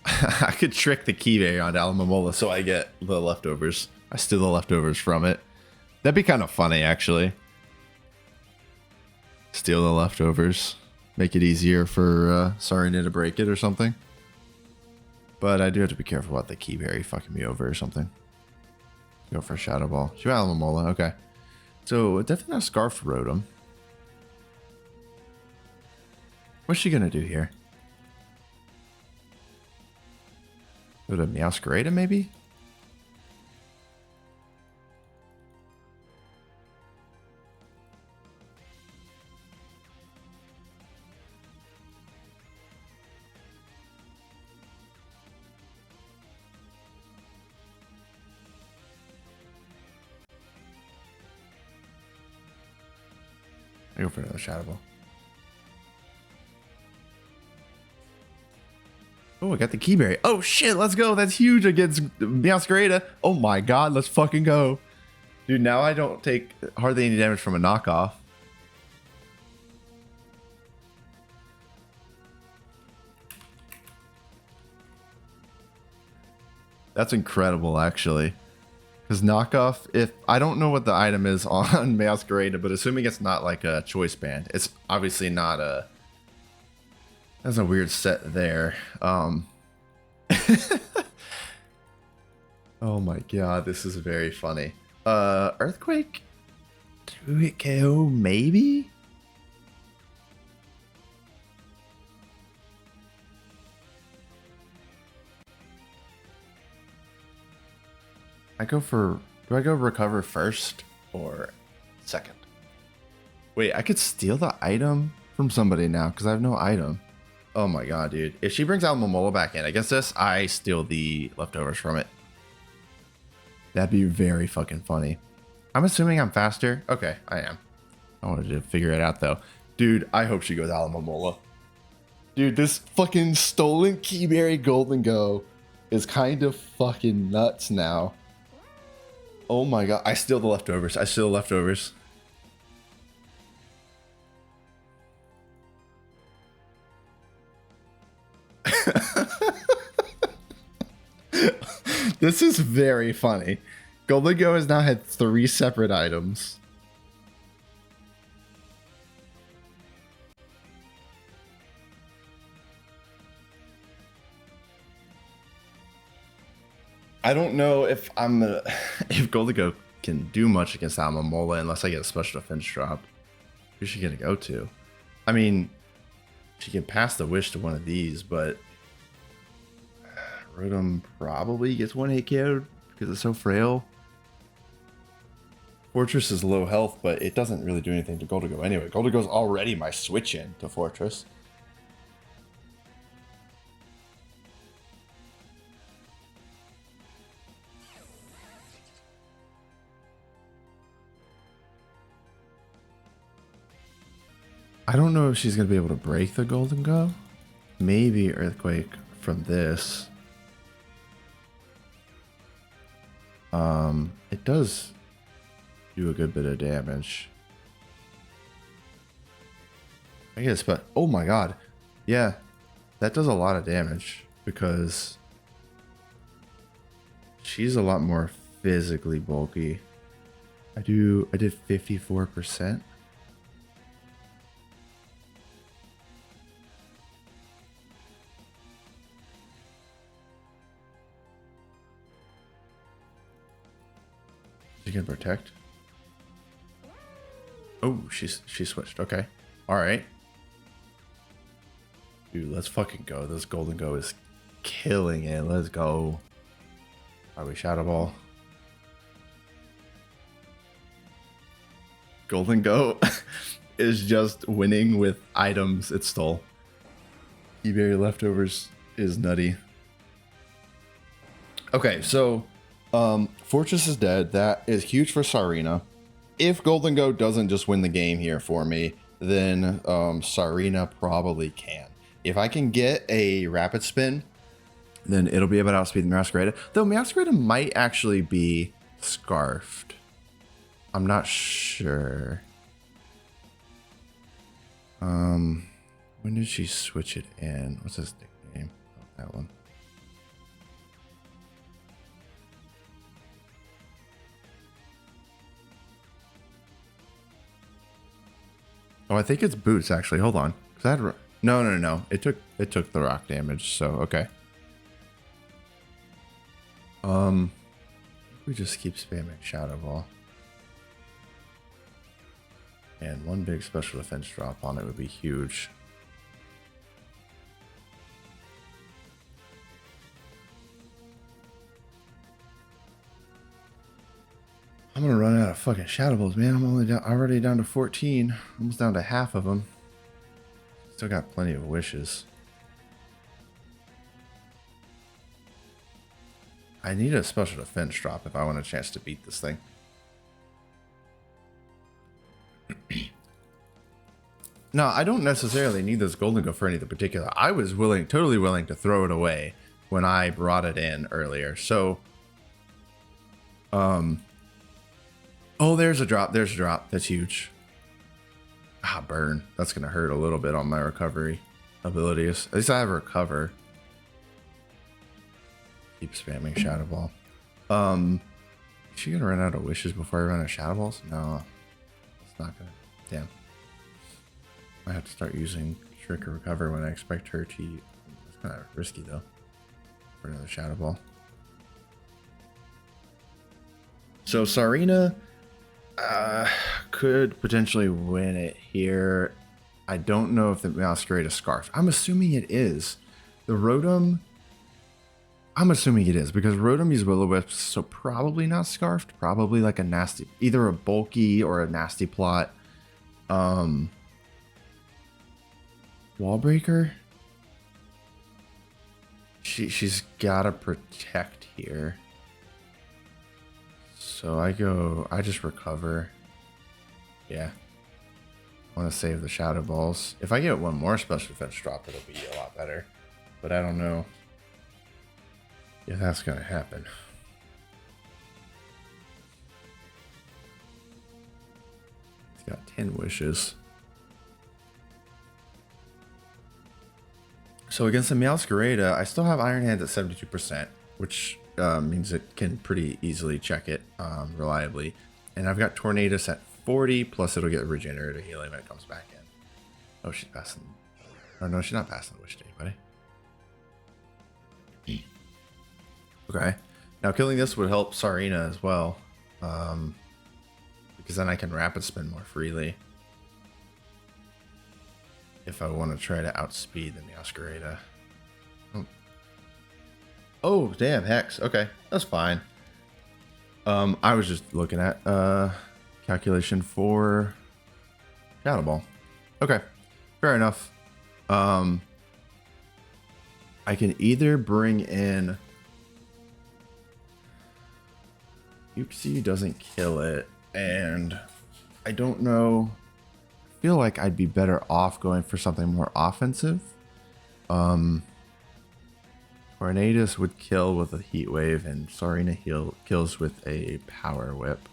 I could trick the Keyberry onto Alomomola so I get the leftovers. I steal the leftovers from it. That'd be kind of funny, actually. Steal the leftovers. Make it easier for Sarina to break it or something. But I do have to be careful about the Keyberry fucking me over or something. Go for a Shadow Ball. She went Alomomola, okay. So definitely not Scarf for Rotom. What's she gonna do here? Go to Meowscarada, maybe? I go for another Shadow Ball. Oh, I got the Keyberry. Oh shit, let's go. That's huge against Meowscarada. Oh my god, let's fucking go. Dude, now I don't take hardly any damage from a knockoff. That's incredible, actually. Because knockoff, if I don't know what the item is on Meowscarada, but assuming it's not like a choice band, it's obviously not a. That's a weird set there. Oh my god, this is very funny. Earthquake? 2-hit KO, maybe? Do I go recover first or second? Wait, I could steal the item from somebody now because I have no item. Oh my god, dude. If she brings Alomomola back in against this, I steal the leftovers from it. That'd be very fucking funny. I'm assuming I'm faster. Okay, I am. I wanted to figure it out though. Dude, I hope she goes Alomomola. Dude, this fucking stolen Keyberry Golden Go is kind of fucking nuts now. Oh my god, I steal the leftovers. I steal the leftovers. This is very funny. Golden Go has now had 3 separate items. I don't know if I'm gonna, if Goldigo can do much against Amamola unless I get a special defense drop. Who's she gonna go to? I mean, she can pass the wish to one of these, but Rotom probably gets 1-hit KO'd because it's so frail. Fortress is low health, but it doesn't really do anything to Goldigo anyway. Goldigo's already my switch in to Fortress. I don't know if she's going to be able to break the Golden Go. Maybe Earthquake from this. It does do a good bit of damage. I guess, but oh my god. Yeah, that does a lot of damage because she's a lot more physically bulky. I did 54%. She can protect. Oh, she switched. Okay. All right. Dude, let's fucking go. This Golden Go is killing it. Let's go. Are we Shadow Ball? Golden Go is just winning with items it stole. eBay leftovers is nutty. Okay, so Fortress is dead. That is huge for Sarina. If Golden Go doesn't just win the game here for me, then Sarina probably can. If I can get a Rapid Spin, then it'll be able to outspeed the Masquerade. Though Masquerade might actually be Scarfed. I'm not sure. When did she switch it in? What's his nickname? Oh, that one. Oh, I think it's Boots actually. Hold on. No. It took the rock damage. So okay. We just keep spamming Shadow Ball. And one big special defense drop on it would be huge. I'm gonna run out of fucking Shadow Balls, man. I'm already down to 14. Almost down to half of them. Still got plenty of wishes. I need a special defense drop if I want a chance to beat this thing. No, I don't necessarily need this Golden Go for anything particular. I was totally willing to throw it away when I brought it in earlier. So, oh, there's a drop. There's a drop. That's huge. Ah, burn. That's going to hurt a little bit on my recovery abilities. At least I have recover. Keep spamming Shadow Ball. Is she going to run out of wishes before I run out of Shadow Balls? No. It's not going to. Damn. I have to start using Trick or Recover when I expect her to. It's kind of risky, though. For another Shadow Ball. So, Sarina could potentially win it here. I don't know if the Masquerade is Scarf. I'm assuming it is. The Rotom, I'm assuming it is because Rotom uses Will-O-Wisp, so probably not Scarfed. Probably like a nasty, either a bulky or a nasty plot. Wall Breaker. She's gotta protect here. So I just recover. Yeah. I want to save the Shadow Balls. If I get one more special defense drop, it'll be a lot better. But I don't know if that's going to happen. He's got 10 wishes. So against the Masquerade, I still have Iron Hands at 72%, which means it can pretty easily check it reliably. And I've got Tornadus at 40, plus it'll get regenerative healing when it comes back in. Oh, she's passing. Oh, no, she's not passing the wish to anybody. Okay. Now killing this would help Sarina as well. Because then I can rapid spin more freely. If I want to try to outspeed the Masquerada. Oh, damn, Hex. Okay, that's fine. I was just looking at calculation for Shadow Ball. Okay, fair enough. I can either bring in Yuxi doesn't kill it, and I don't know. I feel like I'd be better off going for something more offensive. Tornadus would kill with a Heat Wave, and Sarina kills with a Power Whip.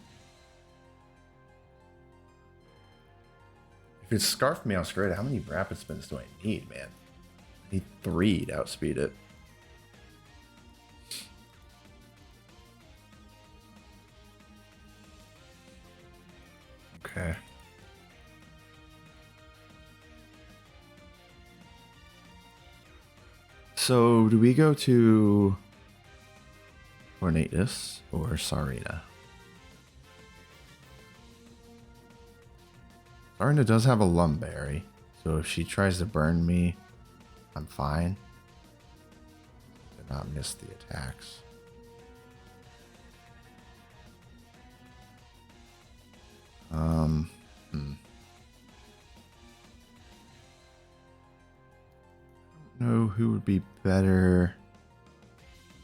If it's Scarf Masquerade, how many Rapid Spins do I need, man? I need 3 to outspeed it. Okay. So, do we go to Tornadus or Sarina? Sarina does have a Lumberry, so if she tries to burn me, I'm fine. Did not miss the attacks. I don't know who would be better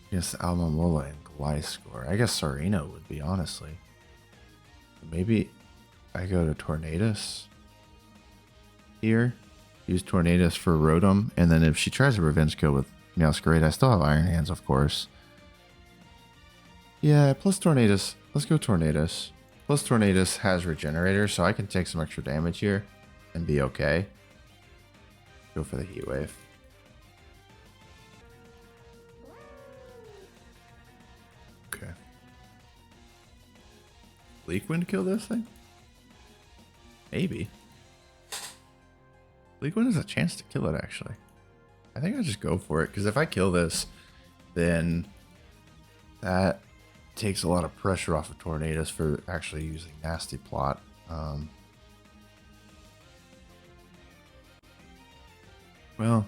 against Almamola and Gliscor. I guess Sarina would be, honestly. Maybe I go to Tornadus here. Use Tornadus for Rotom, and then if she tries a revenge kill with Masquerade, I still have Iron Hands, of course. Yeah, plus Tornadus. Let's go Tornadus. Plus Tornadus has Regenerator, so I can take some extra damage here and be okay. Go for the Heat Wave. Okay. Bleak Wind kill this thing? Maybe. Bleak Wind has a chance to kill it, actually. I think I'll just go for it, because if I kill this, then that takes a lot of pressure off of Tornadus for actually using Nasty Plot. Well,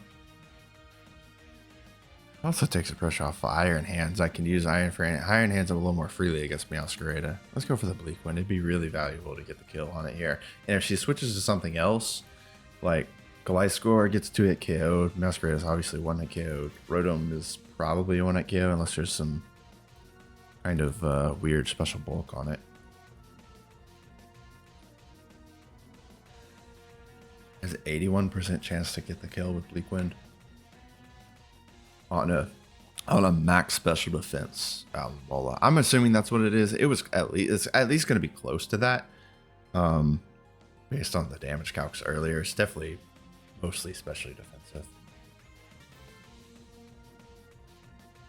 it also takes the pressure off of Iron Hands. I can use Iron Hands a little more freely against Masquerada. Let's go for the Bleak Wind. It'd be really valuable to get the kill on it here. And if she switches to something else, like Gliscor gets 2-hit KO'd, Masquerada is obviously 1-hit KO'd. Rotom is probably a 1-hit KO unless there's some kind of weird special bulk on it. Has an 81% chance to get the kill with Bleak Wind on a max special defense Bola. I'm assuming that's what it is. It was it's at least going to be close to that. Based on the damage calcs earlier, it's definitely mostly specially defensive.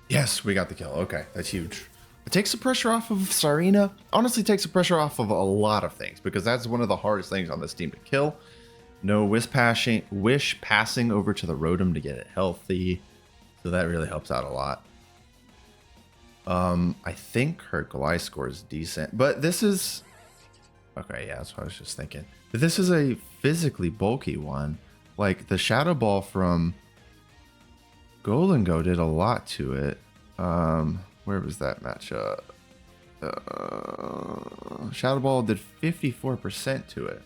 Yes, we got the kill. Okay, that's huge. It takes the pressure off of Sarina. Honestly, takes the pressure off of a lot of things, because that's one of the hardest things on this team to kill. No wish passing over to the Rotom to get it healthy. So that really helps out a lot. I think her Gliscor is decent, but this is... Okay, yeah, that's what I was just thinking. But this is a physically bulky one. Like, the Shadow Ball from Golden Go did a lot to it. Where was that matchup? Shadow Ball did 54% to it.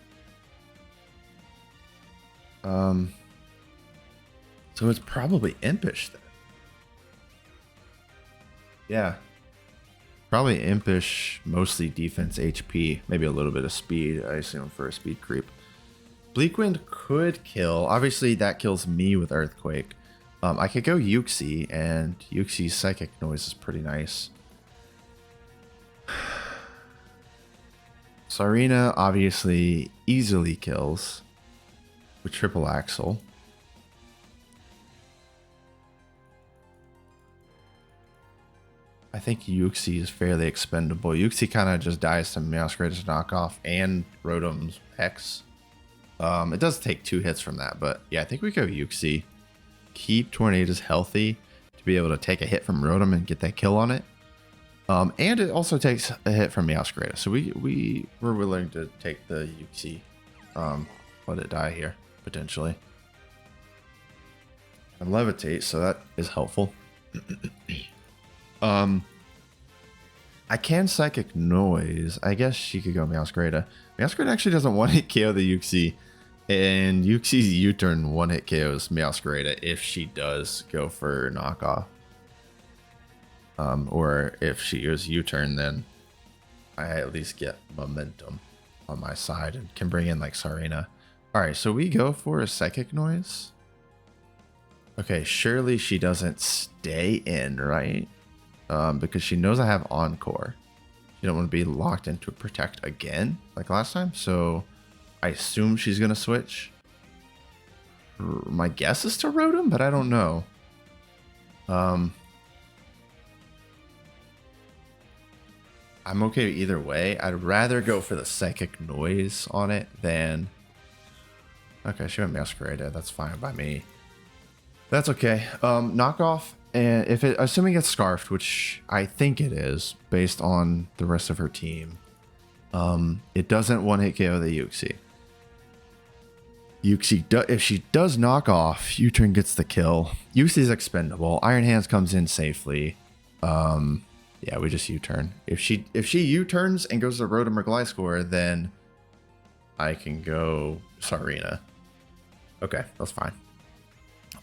So it's probably Impish then. Yeah. Probably Impish, mostly defense HP, maybe a little bit of speed, I assume, for a speed creep. Bleak Wind could kill. Obviously, that kills me with Earthquake. I could go Yuxi, and Yuxi's Psychic Noise is pretty nice. Sarina obviously easily kills with Triple Axle. I think Yuxi is fairly expendable. Yuxi kind of just dies to Masquerade's knockoff and Rotom's Hex. It does take 2 hits from that, but yeah, I think we go Yuxi. Keep Tornadus healthy to be able to take a hit from Rotom and get that kill on it. And it also takes a hit from Meowscarada. So we were willing to take the Uxie, let it die here, potentially. And levitate, so that is helpful. I can Psychic Noise. I guess she could go Meowscarada. Meowscarada actually doesn't one-hit KO the Uxie. And Uxie's U-turn one-hit KOs Meowscarada if she does go for knockoff. Or if she goes U-turn, then I at least get momentum on my side and can bring in like Sarina. Alright, so we go for a Psychic Noise. Okay, surely she doesn't stay in, right? Because she knows I have Encore. She don't want to be locked into Protect again, like last time. So I assume she's going to switch. My guess is to Rotom, but I don't know. I'm okay either way. I'd rather go for the Psychic Noise on it than... Okay, she went Masquerade. That's fine by me. That's okay. Knockoff, and if it, assuming it's Scarfed, which I think it is, based on the rest of her team, it doesn't one-hit KO the Uxie. If she does knock off, U-turn gets the kill. Uxie's expendable. Iron Hands comes in safely. Yeah, we just U-turn. If she U-turns and goes to Rotom or Gliscor, then I can go Sarina. Okay, that's fine.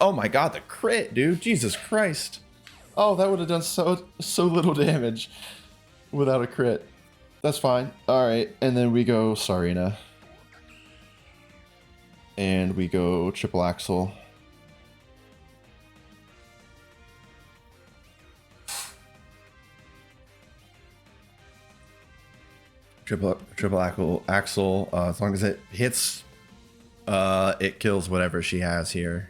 Oh my god, the crit, dude. Jesus Christ. Oh, that would have done so little damage without a crit. That's fine. Alright, and then we go Sarina. And we go Triple Axle. Triple Axle. As long as it hits, it kills whatever she has here.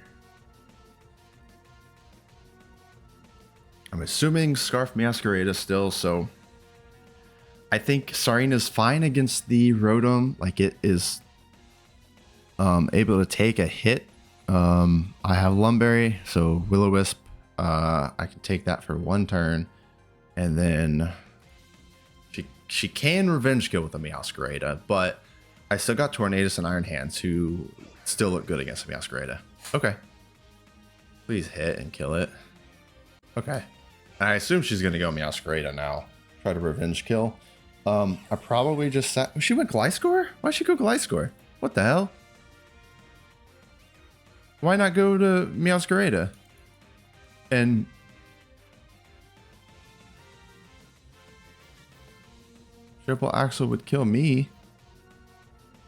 I'm assuming Scarf Masquerade still, so I think Sarina's fine against the Rotom. Like, it is able to take a hit. I have Lumberry, so Will-O-Wisp. I can take that for one turn, and then she can Revenge Kill with a Meowscarada, but I still got Tornadus and Iron Hands, who still look good against a Meowscarada. Okay. Please hit and kill it. Okay. I assume she's going to go Meowscarada now. Try to Revenge Kill. I probably just sat... She went Gliscor? Why'd she go Gliscor? What the hell? Why not go to Meowscarada? And... Triple Axle would kill me.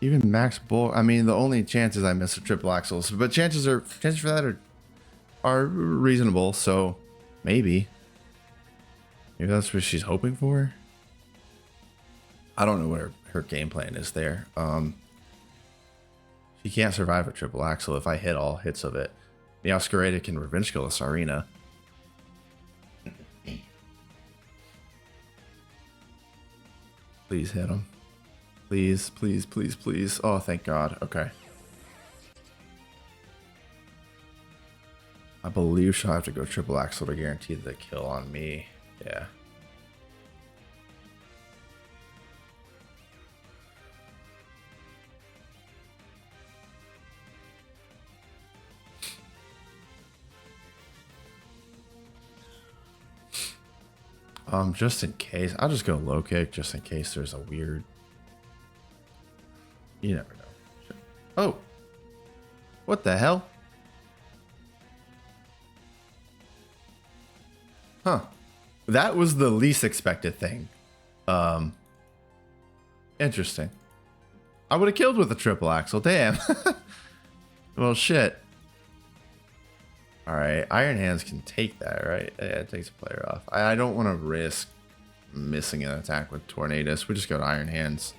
Even Max Bull. I mean, the only chances I miss are Triple Axles, but chances for that are reasonable. So maybe that's what she's hoping for. I don't know what her game plan is there. She can't survive a Triple Axle if I hit all hits of it. Meowscarada can Revenge Kill a Sarina. Please hit him. Please, please, please, please. Oh, thank God. Okay. I believe she'll have to go Triple Axle to guarantee the kill on me. Yeah. Just in case, I'll just go low kick just in case there's a weird. You never know. Oh, what the hell? Huh? That was the least expected thing. Interesting. I would have killed with a Triple Axle. Damn. Well, shit. All right, Iron Hands can take that, right? Yeah, it takes a player off. I don't want to risk missing an attack with Tornadus. We just go to Iron Hands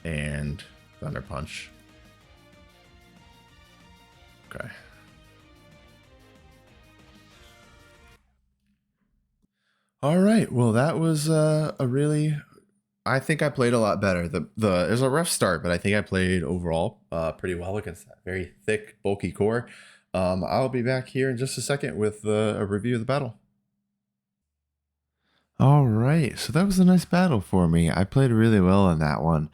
and Thunder Punch. Okay. All right. Well, that was a really. I think I played a lot better. It was a rough start, but I think I played overall pretty well against that very thick, bulky core. I'll be back here in just a second with a review of the battle. All right. So that was a nice battle for me. I played really well in that one.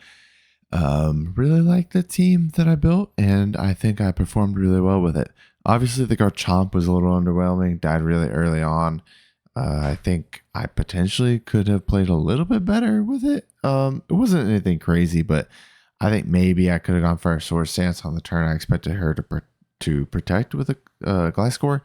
Really liked the team that I built, and I think I performed really well with it. Obviously, the Garchomp was a little underwhelming, died really early on. I think I potentially could have played a little bit better with it. It wasn't anything crazy, but I think maybe I could have gone for a sword stance on the turn. I expected her to protect with a Gliscor,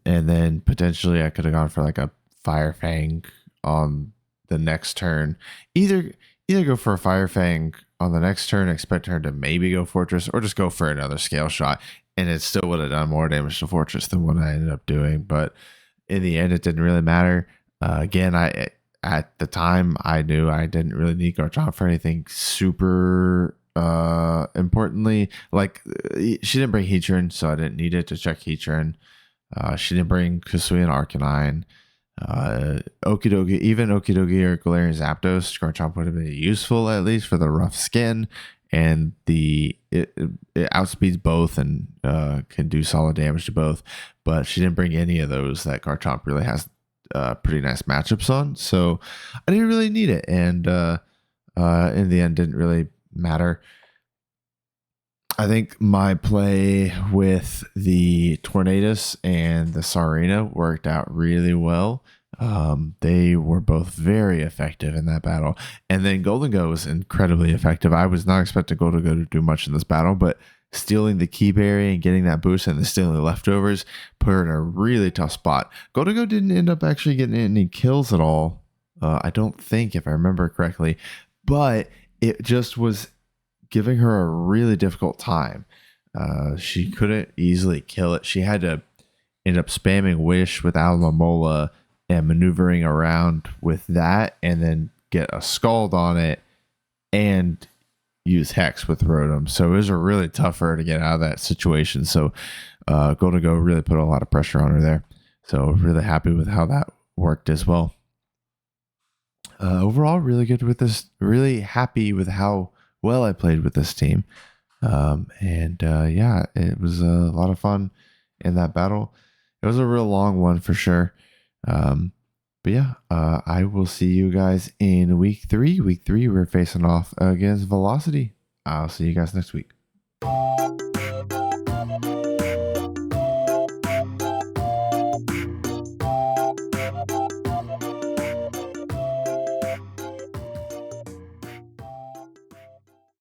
and then potentially I could have gone for like a Fire Fang on the next turn. Either either go for a Fire Fang on the next turn, expect her to maybe go Fortress, or just go for another Scale Shot, and it still would have done more damage to Fortress than what I ended up doing. But in the end, it didn't really matter. Again, I at the time I knew I didn't really need Garchomp for anything super importantly. Like she didn't bring Heatran, so I didn't need it to check Heatran. She didn't bring Kusui and Arcanine. Okidogi, even Okidogi or Galarian Zapdos, Garchomp would have been useful at least for the rough skin, and it outspeeds both and can do solid damage to both. But she didn't bring any of those that Garchomp really has pretty nice matchups on, so I didn't really need it, and in the end, didn't really matter. I think my play with the Tornadus and the Sarina worked out really well. They were both very effective in that battle. And then Golden Go was incredibly effective. I was not expecting Golden Go to do much in this battle, but stealing the Key Berry and getting that boost and then stealing the leftovers put her in a really tough spot. Golden Go didn't end up actually getting any kills at all. I don't think, if I remember correctly, but it just was giving her a really difficult time. She couldn't easily kill it. She had to end up spamming Wish with Alomola and maneuvering around with that, and then get a Scald on it and use Hex with Rotom. So it was a really tough for her to get out of that situation. So Golden Go really put a lot of pressure on her there. So really happy with how that worked as well. Overall, really good with this. Really happy with how well I played with this team. And yeah, it was a lot of fun in that battle. It was a real long one for sure. But yeah, I will see you guys in week 3. Week 3, we're facing off against Velocity. I'll see you guys next week.